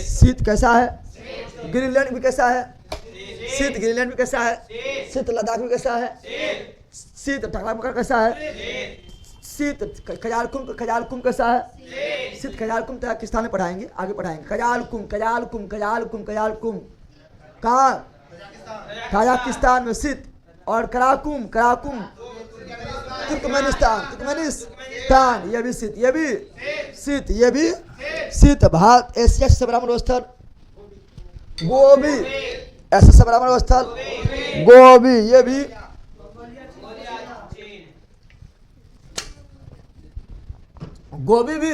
शीत। कैसा है? ग्रीनलैंड भी कैसा है? शीत ग्रीनलैंड में कैसा है, शीत लद्दाख में कैसा है, शीत टकरामकर कैसा है, शीत खजालकुम कैसा है, शीत खजालकुम तजाकिस्तान में पढ़ाएंगे, आगे पढ़ाएंगे। खजालकुम कहाँ, तजाकिस्तान में शीत। और कराकुम तुर्कमेनिस्तान, ये भी शीत, ये भी शीत। भारत एशिया से बड़ा मरुस्थल गोबी, ऐसे से बड़ा मरुस्थल गोबी, ये भी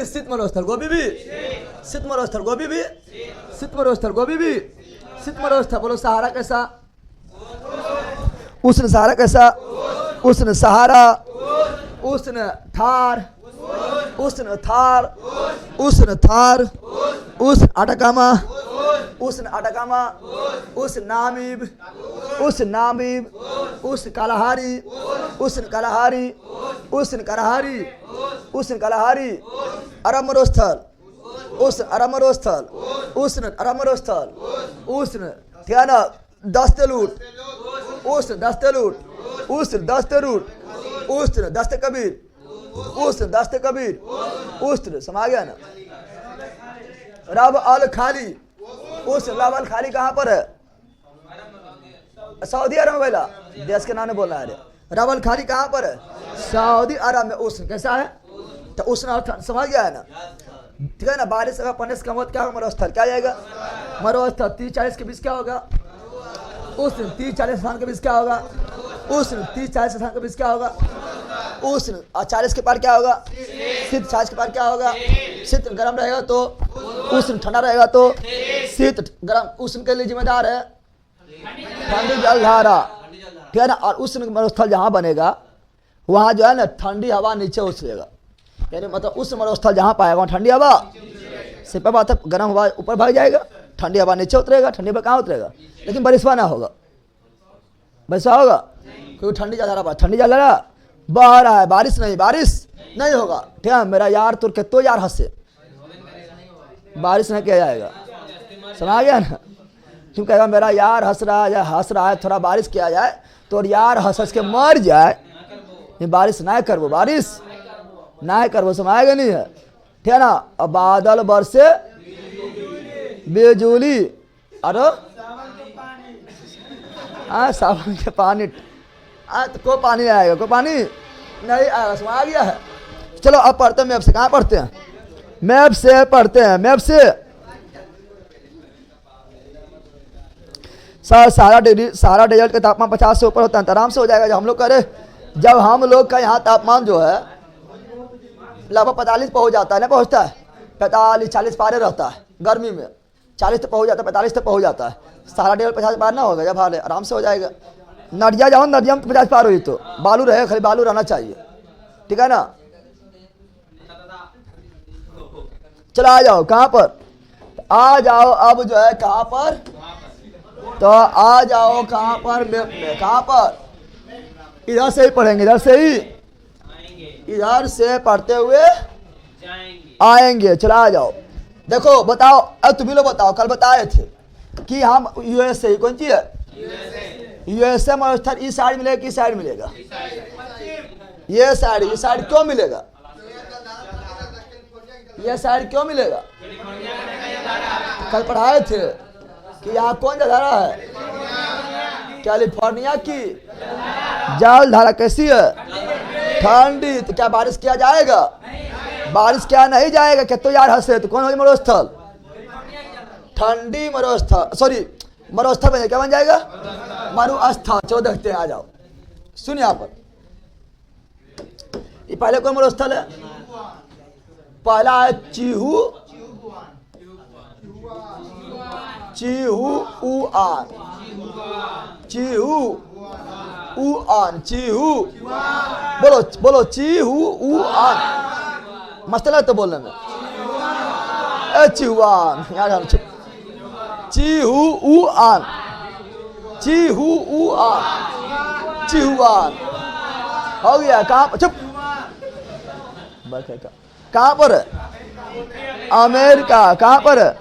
शीत मरुस्थल, गोबी भी शीत मरुस्थल, बोलो सहारा कैसा, उष्ण सहारा कैसा, उष्ण सहारा, उष्ण थार, उष्ण अटाकामा, उष्ण नामीब, उष्ण कलाहारी, अरब मरुस्थल, उष्ण अरब मरुस्थल, उष्ण क्या ना दस्तलूट, उष्ण दस्त कबीर, उष्ण समा गया ना। रब अल खाली, रब अल खाली कहाँ पर है, सऊदी अरब में, पहला देश के नाम ने बोलना है। रब अल खाली कहाँ पर है, सऊदी अरब में। उष्ण कैसा है, तो उष्ण समझ गया है ना, ठीक है ना। बारिश का पड़ने से कम होता क्या होगा, मरुस्थल क्या जाएगा, मरुस्थल 30-40 के बीच क्या होगा, उष्ण 30-40 स्थान के बीच क्या होगा, उष्ण 30-40 स्थान के बीच क्या होगा, उष्ण 40 के पार क्या होगा, शीत 40 के पार क्या होगा, शीत गर्म रहेगा तो उष्ण ठंडा रहेगा तो शीत गर्म, उष्ण के लिए जिम्मेदार है ठंडी जलधारा, ठीक है ना। और उष्ण मरुस्थल जहाँ बनेगा वहाँ जो है ना ठंडी हवा नीचे उछलेगा, यानी मतलब उष्ण मरुस्थल जहाँ पाएगा वहाँ ठंडी हवा से पे बात है, गर्म हवा ऊपर भाग जाएगा, ठंडी हवा नीचे उतरेगा, ठंडी हवा कहाँ उतरेगा, लेकिन बारिशवा ना होगा, वैसा होगा क्योंकि ठंडी जलधारा बह रहा है, बारिश नहीं होगा, ठीक है। मेरा यार तुर के तो यार हंसे, बारिश नहीं किया जाएगा, समझ गया ना। तुम कहेगा मेरा यार हंस रहा है थोड़ा बारिश किया जाए, तो यार हंस के मर जाए, ये बारिश ना करबो, समझ नहीं है, ठीक है ना। अब बादल बरसे बिजली, अरे सावन के पानी, तो कोई पानी आएगा, कोई पानी नहीं आएगा, समझ गया है। चलो अब पढ़ते हैं मैप से, कहाँ पढ़ते हैं, मैप से पढ़ते हैं, मैप से। सारा डेजर्ट का तापमान 50 से ऊपर होता है, आराम से हो जाएगा। जब हम लोग का यहाँ तापमान जो है लगभग 45 पहुँच जाता है ना, पहुँचता है 45-40 पारे रहता है, गर्मी में 40 तक पहुँच जाता है, 45 तक पहुँच जाता है। सारा डेजर्ट 50 पार ना होगा, जब हाल आराम से हो जाएगा। नदिया जाओ, नदिया में 50 पार हुई तो बालू रहे, खाली बालू रहना चाहिए, ठीक है ना। चलो आ जाओ, कहाँ पर आ जाओ, अब जो है कहाँ पर, तो आ जाओ कहाँ पर, कहाँ पर, इधर से ही पढ़ेंगे, इधर से पढ़ते हुए आएंगे। चला आ जाओ, देखो बताओ, अब तुम लोग बताओ, कल बताए थे कि हम यूएसए, कौन सी है यूएसए मरुस्थल, इस साइड मिलेगा कि साइड मिलेगा, ये साइड क्यों मिलेगा, ये साइड क्यों मिलेगा, कल पढ़ाए थे कि यहाँ कौन जलधारा है, कैलिफोर्निया की जलधारा कैसी है, ठंडी। तो क्या बारिश किया जाएगा, बारिश क्या नहीं जाएगा, क्या तो यार हंसे, तो कौन हो मरुस्थल, ठंडी मरुस्थल, सॉरी मरुस्थल बन, क्या बन जाएगा, मरुस्थल। चलो देखते हैं, आ जाओ, सुन यहाँ पर, ये पहले कौन मरुस्थल है, पहला है चीहू उआन, बोलो चीहू उआन, मसला तो बोलने में, चिहुआन, यार चीहू उआन हो गया। कहाँ पर, चुप, कहाँ पर है, अमेरिका, कहाँ पर है,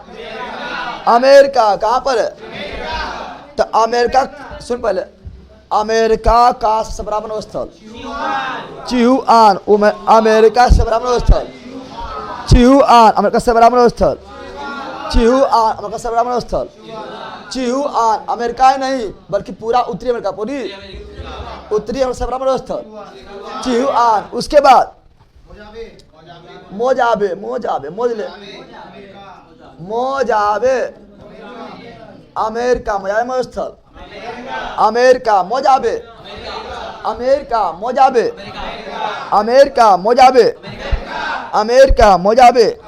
अमेरिका, कहाँ पर है, तो अमेरिका, सुन पहले, अमेरिका का सबसे बड़ा मानव स्थल चिहुआन, अमेरिका से बड़ा मानव स्थल चिहुआन, अमेरिका से बड़ा मानव स्थल चिहुआन, अमेरिका से बड़ा मानव स्थल चिहुआन, अमेरिका ही नहीं बल्कि पूरा उत्तरी अमेरिका, पूरी उत्तरी अमेरिका से बड़ा मानव स्थल चिहुआन। उसके बाद मोजाबे, मोजाबे, मोजले, मोजाबे, अमेरिका, मोजाबे मानव स्थल America, Mojave, America, Mojave, America, Mojave, America, Mojave,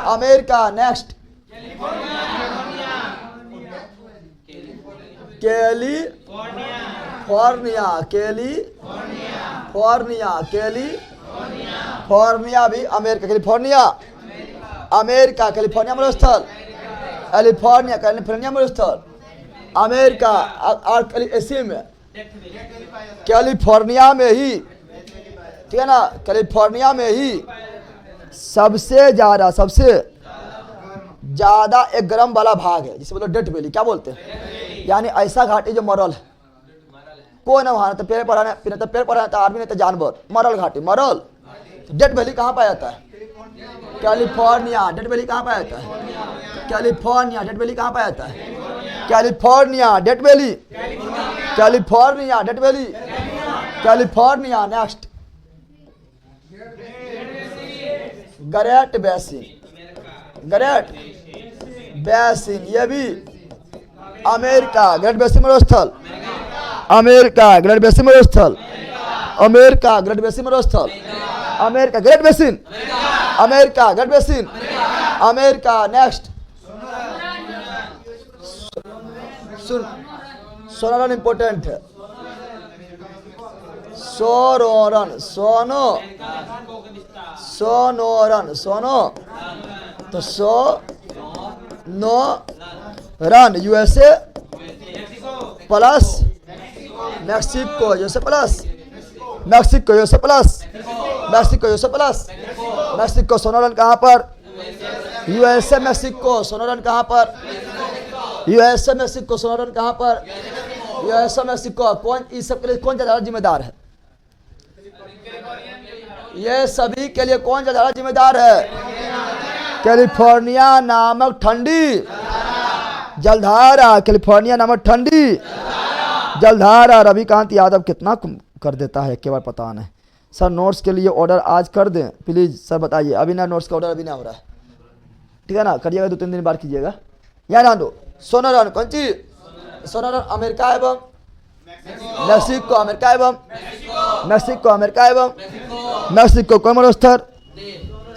America. Next California, California, California भी अमेरिका, कैलिफोर्निया, अमेरिका, कैलिफोर्निया में स्थल कैलिफोर्निया, कैलिफोर्निया में स्थल अमेरिका। और इसी में कैलिफोर्निया में ही, ठीक है ना, कैलिफोर्निया में ही सबसे ज्यादा एक गर्म वाला भाग है जिसे बोलो डेथ वैली, क्या बोलते हैं, यानी ऐसा घाटी जो मरल है, कोई ना वहां, तो पेड़ पौधा नहीं, तो पेड़ पौधा नहीं, तो आदमी नहीं, तो जानवर, मरल घाटी, मरल। तो डेथ वैली कहाँ पाया जाता है? कैलिफोर्निया। डेथ वैली कहाँ पाया जाता है? कैलिफोर्निया। डेथ वैली कहाँ पाया जाता है? California. Death valley, California, death valley, California. Next great basin, great basin, ये भी अमेरिका, ग्रेट बेसिन मरुस्थल स्थल अमेरिका, ग्रेट बेसिन मरुस्थल स्थल अमेरिका, ग्रेट बेसिन मरुस्थल स्थल America, Great Basin, America, Great Basin, America. Next सुन, सोनोरन इंपॉर्टेंट है, सोनोरन, सोनो, सोनोरन, सोनो, तो Sonoran, USA plus Mexico, USA plus Mexico, USA plus Mexico, USA plus Mexico. Sonoran कहाँ पर? USA Mexico. Sonoran कहाँ पर? USA Mexico. Sonoran कहाँ पर? USA Mexico. कौन इस सब के लिए कौन ज्यादा जिम्मेदार है? ये सभी के लिए कौन ज्यादा जिम्मेदार है? कैलिफोर्निया नामक ठंडी जलधारा, कैलिफोर्निया नामक ठंडी जलधारा। रविकांत यादव कितना कर देता है केवल पता नहीं। सर नोट्स के लिए ऑर्डर आज कर दें प्लीज सर, बताइए। अभी ना नोट्स का ऑर्डर अभी ना हो रहा है, ठीक है ना, करिएगा, 2-3 दिन बाद कीजिएगा। यहाँ ना दो सोनोरन, कौन सी सोनोरन? अमेरिका एवं मैक्सिको, अमेरिका एवं मैक्सिको, अमेरिका एवं मैक्सिको। कौन मरुस्थल?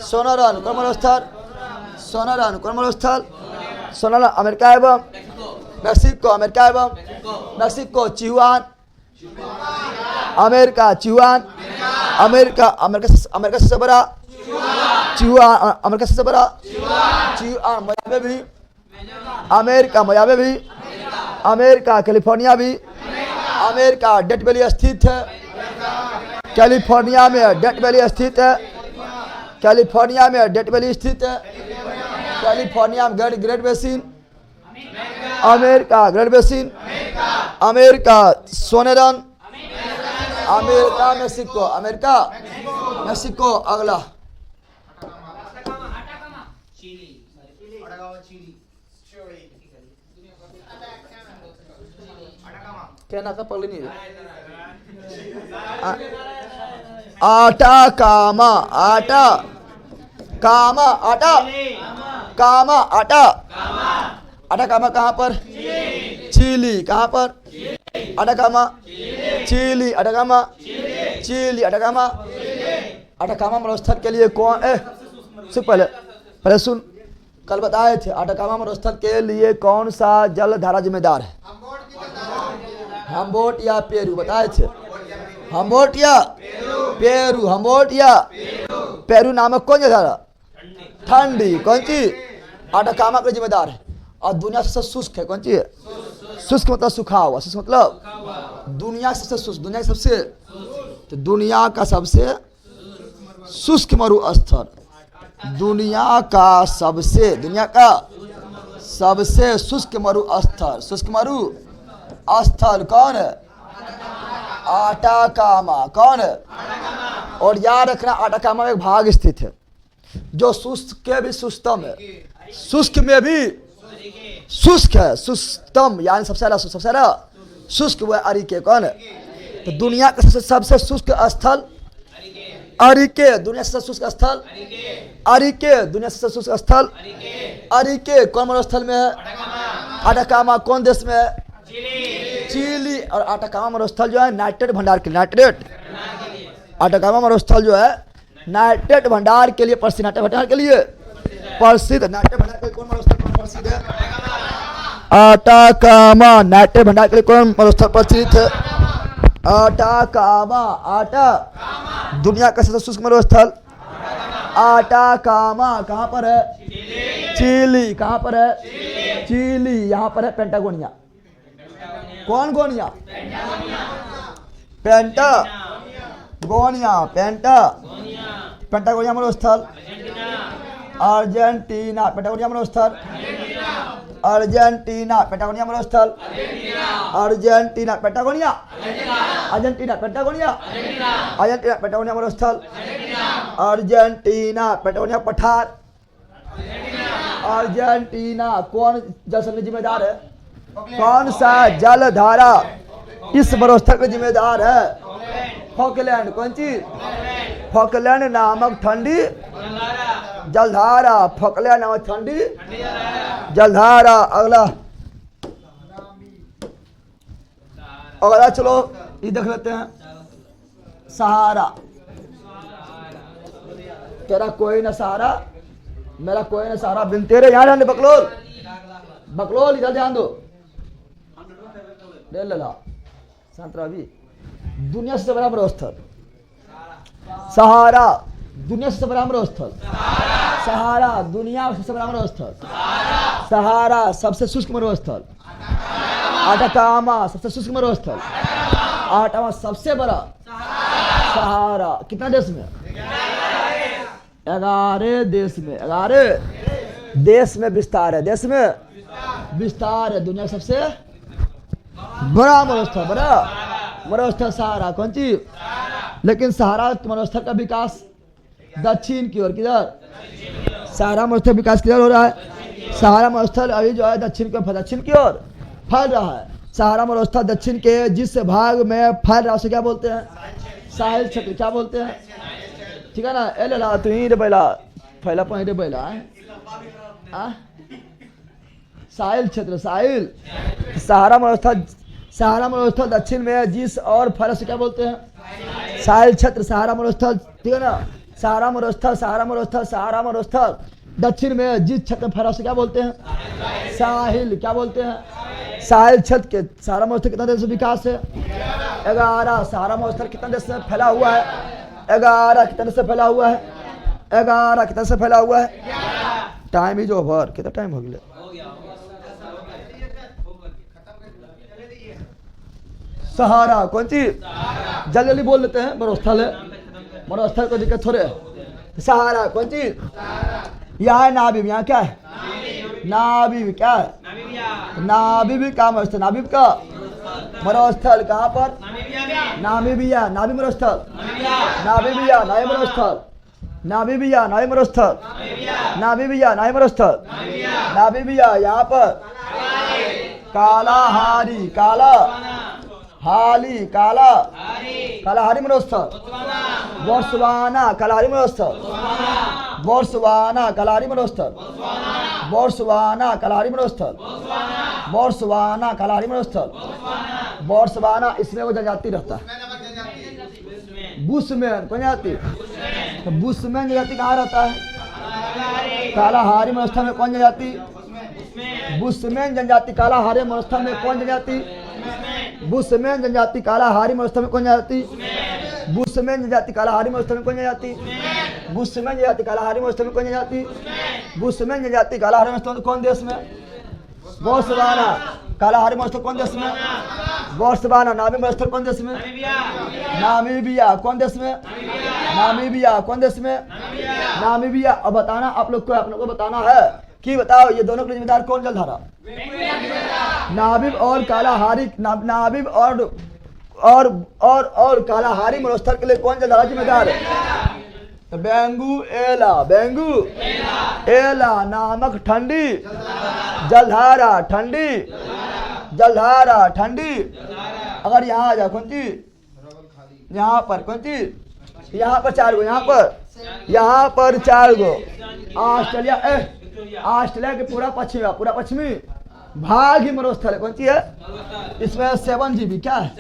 सोनोरन। कौन मरुस्थल? सोनोरन। कौन मरुस्थल? सोनोरन, अमेरिका एवं मैक्सिको, अमेरिका एवं Mexico. चिहुआन, America, Chihuahuan, America, America सबसे बड़ा चिहुआन, अमेरिका सबसे बड़ा चिहुआन। मोजाबे भी अमेरिका, मोजाबे भी अमेरिका, कैलिफोर्निया भी अमेरिका। डेथ वैली स्थित है कैलिफोर्निया में, डेथ वैली स्थित है कैलिफोर्निया में, डेथ वैली स्थित है कैलिफोर्निया में। Great Basin America, Great Basin America. Sonoran America, Mexico, America, Mexico. अगला क्या ना का पगली नहीं है? आटा कामा, आटा कामा, आटा कामा, आटा आटा कामा कहाँ पर? चिली। कहाँ पर? Atacama, Chile, Atacama, Chile, Atacama. Atacama मरुस्थल के लिए कौन सुन, पहले सुन, कल बताए थे अटाकामा मरुस्थल के लिए कौन सा जल धारा जिम्मेदार है? हम्बोल्ट या पेरू, बताए थे। हम्बोल्ट या पेरू, हम्बोल्ट या पेरू नामक कौन सा धारा? ठंडी। कौन सी? अटाकामा के जिम्मेदार है। और दुनिया से सबसे शुष्क है, कौन सी है? शुष्क मतलब सूखा हुआ, शुष्क मतलब दुनिया से सबसे शुष्क, दुनिया के सबसे, तो दुनिया का सबसे शुष्क मरुस्थल, दुनिया का सबसे शुष्क मरुस्थल, शुष्क मरु स्थल कौन है? आटाकामा कौन है? और याद रखना आटाकामा में एक भाग स्थित है जो शुष्क के भी शुष्कतम है, शुष्क में भी शुष्क है, शुष्कतम यानी सबसे ज्यादा शुष्क वह अरिके कौन है? तो दुनिया का सबसे शुष्क स्थल अरिके, दुनिया से शुष्क स्थल अरिके, दुनिया से शुष्क स्थल अरिके कौन मरुस्थल में है? आटाकामा कौन देश में है? चिली। और आटाकामा मरुस्थल जो है नाइट्रेट भंडार के लिए, नाइट्रेट आटाकामा मरुस्थल जो है नाइट्रेट भंडार के लिए प्रसिद्ध, नाइट्रेट भंडार के लिए प्रसिद्ध, नाइट्रेट भंडार के लिए कौन मरुस्थल प्रसिद्ध है? आटाकामा। नाइट्रेट भंडार के लिए कौन मरुस्थल प्रसिद्ध है? आटाकामा। आटा दुनिया का सबसे शुष्क मरुस्थल आटाकामा कहाँ पर है? चिली। कहाँ पर है? चिली। यहाँ पर है पेंटागोनिया। कौन गोनिया? पेंटागोनिया। पेंटागोनिया मरुस्थल अर्जेंटीना। पेंटागोनिया मरुस्थल अर्जेंटीना। पेंटागोनिया मरुस्थल Argentina. Patagonia Argentina. Patagonia Argentina. पेंटागोनिया मरुस्थल अर्जेंटीना। पेंटागोनिया पठार अर्जेंटीना। कौन जल संधि जिम्मेदार है? कौन सा जलधारा इस मरुस्थल का जिम्मेदार है? फॉकलैंड। कौन चीज? फॉकलैंड नामक ठंडी जलधारा। फॉकलैंड नामक ठंडी जलधारा। अगला चलो ये देख लेते हैं। सहारा। तेरा कोई न सहारा, मेरा कोई न सहारा, बिन तेरे। यहाँ ध्यान दे बकलोल, बकलोल इधर ध्यान दो। ला संतरा भी। दुनिया से बड़ा मरुस्थल सहारा। दुनिया से बड़ा मरुस्थल सहारा। दुनिया सबसे बड़ा मरुस्थल सहारा। सबसे शुष्क मरुस्थल आटाकामा। सबसे शुष्क मरुस्थल आटाकामा। सबसे बड़ा सहारा। कितना देश में? 11 देश में। 11 देश में विस्तार है। देश में विस्तार है। दुनिया सबसे बड़ा मरुस्थल, बड़ा मरुस्थल सहारा। कौन चीज? लेकिन सहारा मरुस्थल का विकास दक्षिण की ओर। किधर? सहारा मरुस्थल विकास किधर हो रहा है? सहारा मरुस्थल अभी जो है दक्षिण की ओर फैल रहा है। सहारा मरुस्थल दक्षिण के जिस भाग में फैल रहा है उसे क्या बोलते हैं? साहिल क्षेत्र। क्या बोलते हैं? ठीक है ना? ए ला तू ही रे बैला फैला पही रे बैला साहिल क्षेत्र। साहिल सहारा मरुस्थल दक्षिण में जिस और फैला से क्या बोलते हैं? साहिल क्षेत्र। सहारा मरुस्थल। ठीक है ना? सहारा मरुस्थल दक्षिण में जिस क्षेत्र में फैला से क्या बोलते हैं? साहिल। क्या बोलते हैं? साहिल क्षेत्र के। सहारा मरुस्थल कितना देश में विकास है? 11। सहारा मरुस्थल कितना देश में फैला हुआ है? 11। कितना देश से फैला हुआ है? 11। कितना से फैला हुआ है? Time is over. कितना टाइम हो गया? सहारा। कौन चीज? जल्दी जल्दी बोल लेते हैं। मरुस्थल है, मरुस्थल को दिक्कत थोड़े। सहारा कौन चीज? यहाँ है नाबिब। यहाँ क्या है? नाबिब। क्या है? नाबिब का मरुस्थल। नाबिब का मरुस्थल कहाँ पर? नामीबिया। नाबी मरुस्थल। नामीबिया। नाई मरुस्थल। नामीबिया। नाई मरुस्थल। नामीबिया। नाई मरुस्थल। नामीबिया। यहाँ पर कालाहारी। काला हाली। कालाहारी मरुस्थल। बोत्सवाना। कालाहारी मरुस्थल। बोत्सवाना। कालाहारी मरुस्थल। बोत्सवाना। कालाहारी मरुस्थल। बोत्सवाना। कालाहारी मरुस्थल। बोत्सवाना। इसमें वो जनजाति रहता है बुशमैन। कौन जाति? तो बुशमैन जनजाति कहाँ रहता है? कालाहारी मरुस्थल में। कौन जनजाति? बुशमैन जनजाति। कालाहारी मरुस्थल में कौन जनजाति? बुशमैन जनजाति। कालाहारी मरुस्थल में कौन जनजाति? बुशमैन जनजाति। कालाहारी मरुस्थल में कौन जनजाति? बुशमैन जनजाति। कालाहारी मरुस्थल में कौन जनजाति? बुशमैन जनजाति। कालाहारी मरुस्थल कौन देश में? बोत्सवाना। कालाहारी मरुस्थल कौन देश में? बोत्सवाना। नामी मरुस्थल कौन देश में? नामीबिया। कौन देश में? नामीबिया। कौन देश में? नामीबिया। अब बताना आप लोग को बताना है कि बताओ ये दोनों के लिए जिम्मेदार कौन जलधारा? नाबिब और कालाहारी, नाबिब और कालाहारी मरुस्थल के लिए कौन जलधारा जिम्मेदार है? बेंगू एला नामक ठंडी जलधारा, ठंडी। अगर यहाँ आ जाओ कौन चीज, यहाँ पर कौन चीज, यहाँ पर 4 गो, यहाँ पर 4 गो। ऑस्ट्रेलिया के पूरा पश्चिमी भाग ही मरुस्थल है। कौन सी है? इसमें 7 GB क्या है?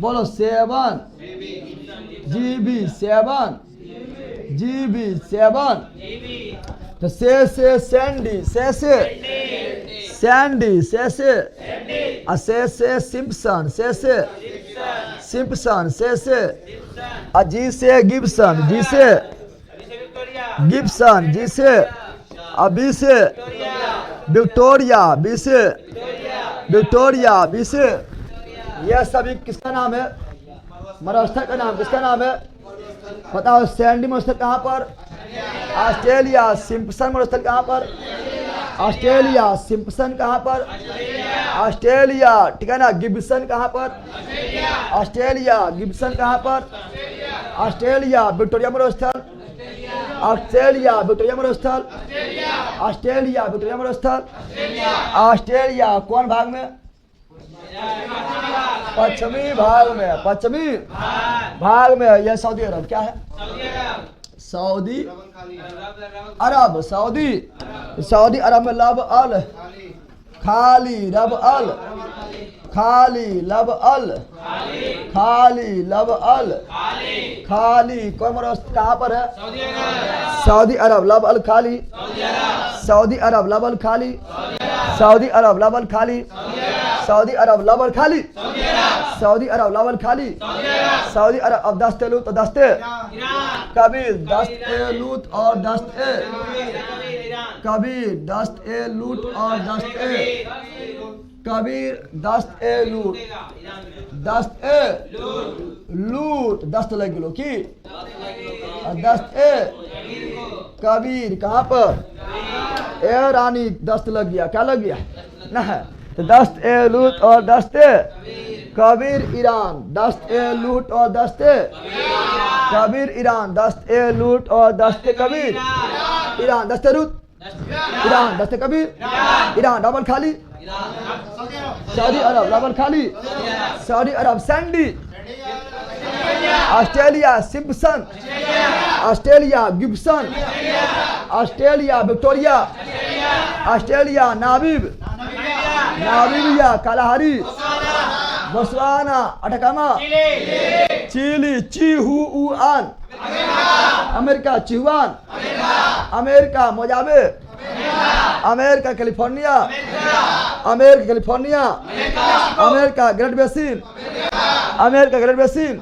बोलो 7 GB 7। तो से सैंडी, सिम्पसन, जी से गिब्सन, जी से बी से विक्टोरिया, बी से यह सभी किसका नाम है? मरुस्थल का नाम। किसका नाम है बताओ? सैंडी मरुस्थल कहाँ पर? ऑस्ट्रेलिया। सिम्पसन मरुस्थल कहाँ पर? ऑस्ट्रेलिया। सिम्पसन कहाँ पर? ऑस्ट्रेलिया, ठीक है ना। गिब्सन कहाँ पर? ऑस्ट्रेलिया। गिब्सन कहाँ पर? ऑस्ट्रेलिया। विक्टोरिया मरुस्थल, ऑस्ट्रेलिया। विक्टोरिया मरुस्थल, ऑस्ट्रेलिया। विक्टोरिया मरुस्थल, ऑस्ट्रेलिया। कौन भाग में? पश्चिमी भाग में। यह सऊदी अरब क्या है? सऊदी अरब। सऊदी अरब में लब अल खाली, लब अल खाली। कौन मरुस्थल कहाँ पर है? सऊदी अरब। लब अल खाली, सऊदी अरब। लब अल खाली, सऊदी अरब। लब अल खाली, सऊदी अरब। लब अल खाली, सऊदी अरब। लब अल खाली, सऊदी अरब। अब दस्ते लूत और दस्ते कबीर, दस्ते लूत और दस्ते कबीर, दस्ते लूट और दस्ते कबीर, दस्ते लूट, दस्त लग लो की दस्ते कबीर। कहाँ पर? ए रानी, दस्त लग गया। क्या लग गया? ना है। तो दस्त ए लूट और दस्ते कबीर ईरान, दस्त ए लूट और दस्ते कबीर ईरान, दस्त ए लूट और दस्ते कबीर ईरान, दस्ते लूट ईरान, दस्ते कबीर ईरान। डबल खाली सऊदी अरब, डबल खाली सऊदी अरब। Sandy Australia, Simpson Australia, Gibson Australia, Victoria Australia, Namibia, Kalahari, Botswana, Atacama, Chile, Chihuahuan America, Chihuahuan America, Mozambique America, California America, California America, Great Basin America, Great Basin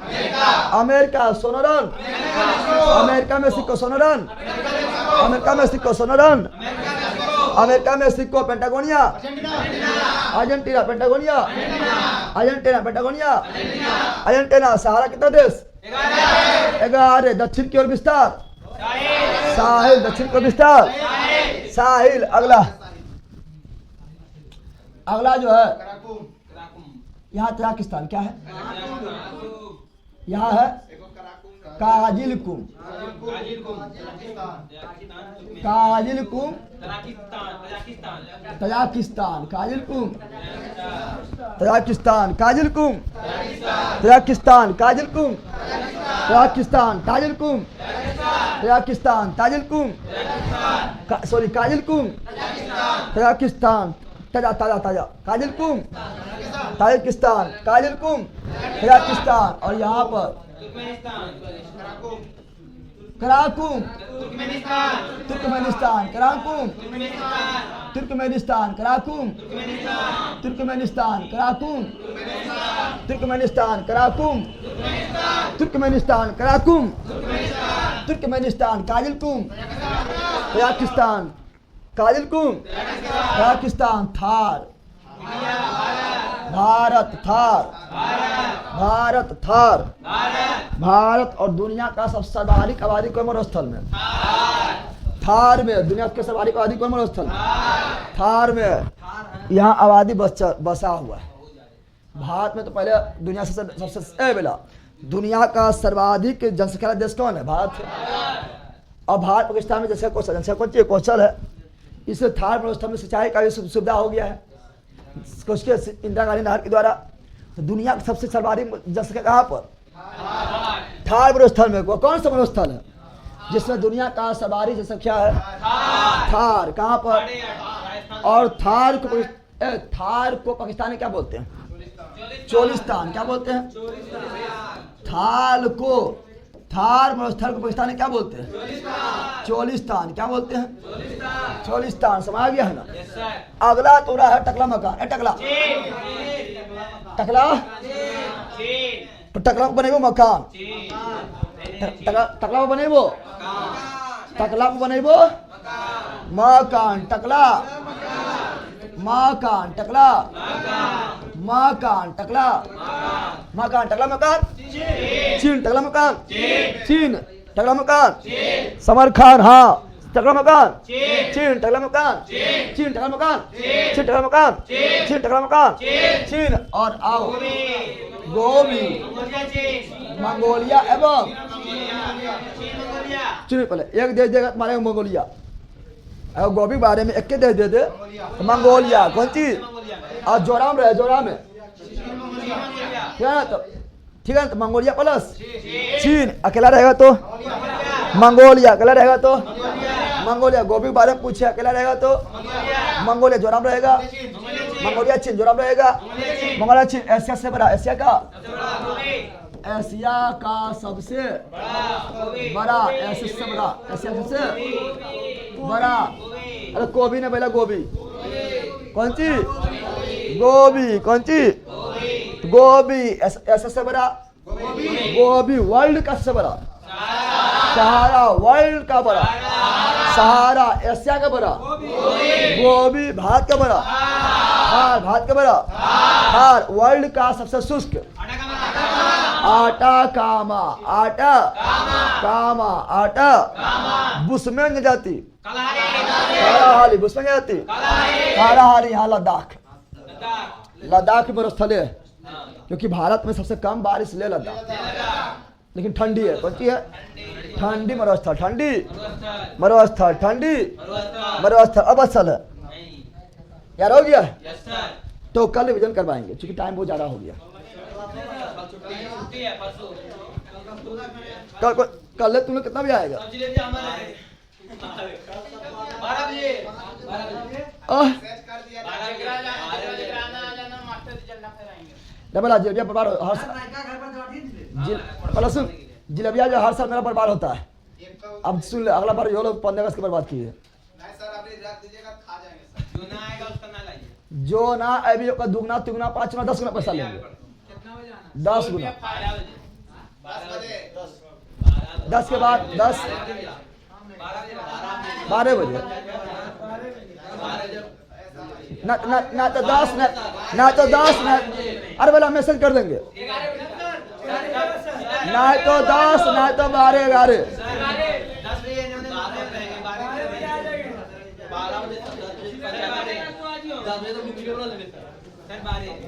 America, Sonoran America, Mexico, Sonoran America, Mexico, Sonoran America, Mexico, Patagonia Argentina, Patagonia Argentina, Patagonia Argentina. Sahara कितना देश? 11। दक्षिण की ओर विस्तार, साहिल, दक्षिण की ओर विस्तार, साहिल। अगला जो है यहाँ तजाकिस्तान क्या है? यहाँ है Kyzylkum, Kyzylkum Tajikistan, Kyzylkum Tajikistan, Kyzylkum Tajikistan, Kyzylkum Tajikistan, Kyzylkum Tajikistan, ताजिलकुम सॉरी काजिलकुम तजाकिस्तान, ताजा ताजा ताजा, काजिलकुम ताजिकिस्तान, काजिलकुम तजाकिस्तान। और यहाँ पर Karakum Turkmenistan, Karakum Turkmenistan, Karakum Turkmenistan, Karakum Turkmenistan, Karakum Turkmenistan, Karakum Turkmenistan, Kyzylkum Tajikistan, Kyzylkum Tajikistan. Thar, Bharat, Thar Bharat, Thar Bharat. और दुनिया का सबसे सर्वाधिक आबादी को मरुस्थल में थार में दुनिया के सर्वाधिक आबादी कौन मनोस्थल? थार में। यहाँ आबादी बसा हुआ है। भारत में तो पहले दुनिया से सबसे बेला दुनिया का सर्वाधिक जनसंख्या वाला देश कौन है? भारत है। और भारत पाकिस्तान में जनसंख्या कौशल है, इससे थार मनोस्थल में सिंचाई का भी सुविधा हो गया है उसके इंदिरा गांधी नहर के द्वारा। तो दुनिया की सबसे सर्वाधिक जनसंख्या कहाँ पर? थार मनोस्थल में। वो कौन सा मनोस्थल है जिसमें दुनिया का सर्वाधिक जनसंख्या है? थार। कहाँ पर? और थार को पाकिस्तान में क्या बोलते हैं? चोलिस्तान। क्या बोलते हैं? थार मनोस्थल को पाकिस्तान में क्या बोलते हैं? चोलिस्तान। क्या बोलते हैं? चोलिस्तान। समझ गया है ना? अगला तो रहा है टकला मकान। टकला को बनेगो मकान। टकला को बनेबो मकान। चीन टकला मकान। समर खान। हाँ टकला मकान। चीन टकला मकान। चीन। और आओ गोबी मंगोलिया एवं चीन। पहले एक देश देगा तुम्हारे मंगोलिया। और गोभी बारे में एक देश दे दे मंगोलिया। कौन चीज? और जोराम रहे जोराम में ठीक है ना? तो मंगोलिया प्लस चीन अकेला रहेगा तो मंगोलिया। अकेला रहेगा तो मंगोलिया। गोभी के बारे में पूछे अकेला रहेगा तो मंगोलिया जोराम रहेगा। मंगोलिया चीन जोराम रहेगा। मंगोलिया चीन। एशिया से बड़ा। एशिया का सबसे बड़ा। एशिया से बड़ा। अरे गोभी ने पहला गोभी कौन सी? गोभी। कौन सी? गोभी। ऐसा से बड़ा गोभी। वर्ल्ड का सबसे बड़ा सहारा। वर्ल्ड का बड़ा सहारा। एशिया का बड़ा गोभी। भारत का बड़ा हार। भारत का बड़ा हार। वर्ल्ड का सबसे शुष्क आटा बुस्मेन जाती। बुस्मेन जाती। कालाहारी। यहाँ लद्दाख में स्थल है क्योंकि भारत में सबसे कम बारिश ले लद्दाख, लेकिन ठंडी है। कौन सी है? ठंडी मरुस्थल। अब असल है यार। हो गया तो कल रिविजन करवाएंगे क्योंकि टाइम बहुत ज्यादा हो गया। कल तुम्हें कितना भी आएगा? जिलेबिया बर्बाद हर साल। जिलेबिया जो हर साल मेरा बर्बाद होता है। अब सुन ले, अगला बार 15 अगस्त की बर्बाद की है। जो ना अभी का दुगना तिगुना 5 गुना 10 गुना पैसा लेंगे। 10 गुना। 10 के बाद 10 12 बजे ना तो 10 अरे बोला मैसेज कर देंगे। ना तो 10 ना तो 12 11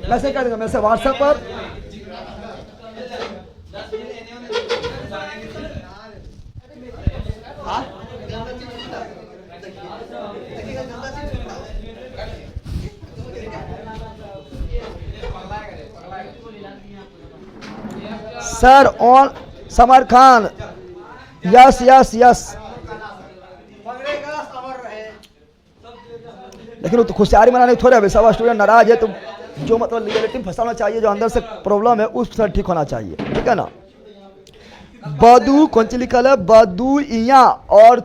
मैसेज कर देंगे। मैसेज व्हाट्सएप पर sir on summer Khan. Yes लेकिन तो खुशहाली मनाने थोड़े अभी सब स्टूडेंट नाराज है। तो जो मतलब लीगलिटी फंसाना चाहिए, जो अंदर से प्रॉब्लम है उस सर ठीक होना चाहिए। ठीक है ना? बदू कौन सी लिखल है? बदुइया और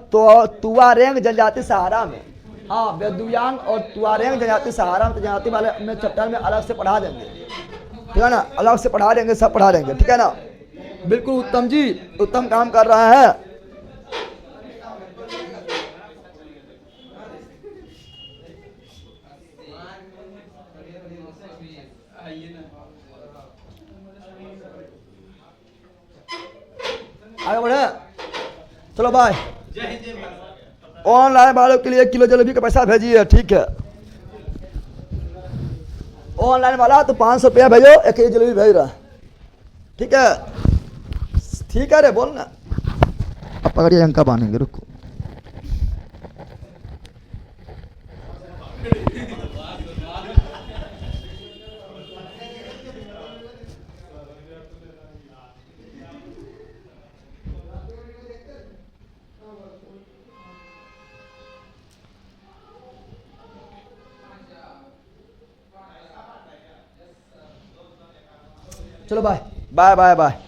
तुआरेंग जनजाति सहारा में। हाँ बेदुयांग और तुआरेंग जनजाति सहारा में। तो जनजाति वाले में चैप्टर में अलग से पढ़ा देंगे। ठीक है ना? अलग से पढ़ा देंगे, सब पढ़ा देंगे। ठीक है ना? बिल्कुल उत्तम जी, उत्तम काम कर रहा है। आगे बढ़े। चलो बाय। ऑनलाइन वालों के लिए 1 किलो जलेबी का पैसा भेजिए, ठीक है। ऑनलाइन वाला तो 500 रुपया भेजो, 1 किलो जलेबी भेज रहा है, ठीक है। ठीक है रे, बोल ना। अब पकड़िए, अंका बांधेंगे, रुको। चलो बाय बाय बाय बाय।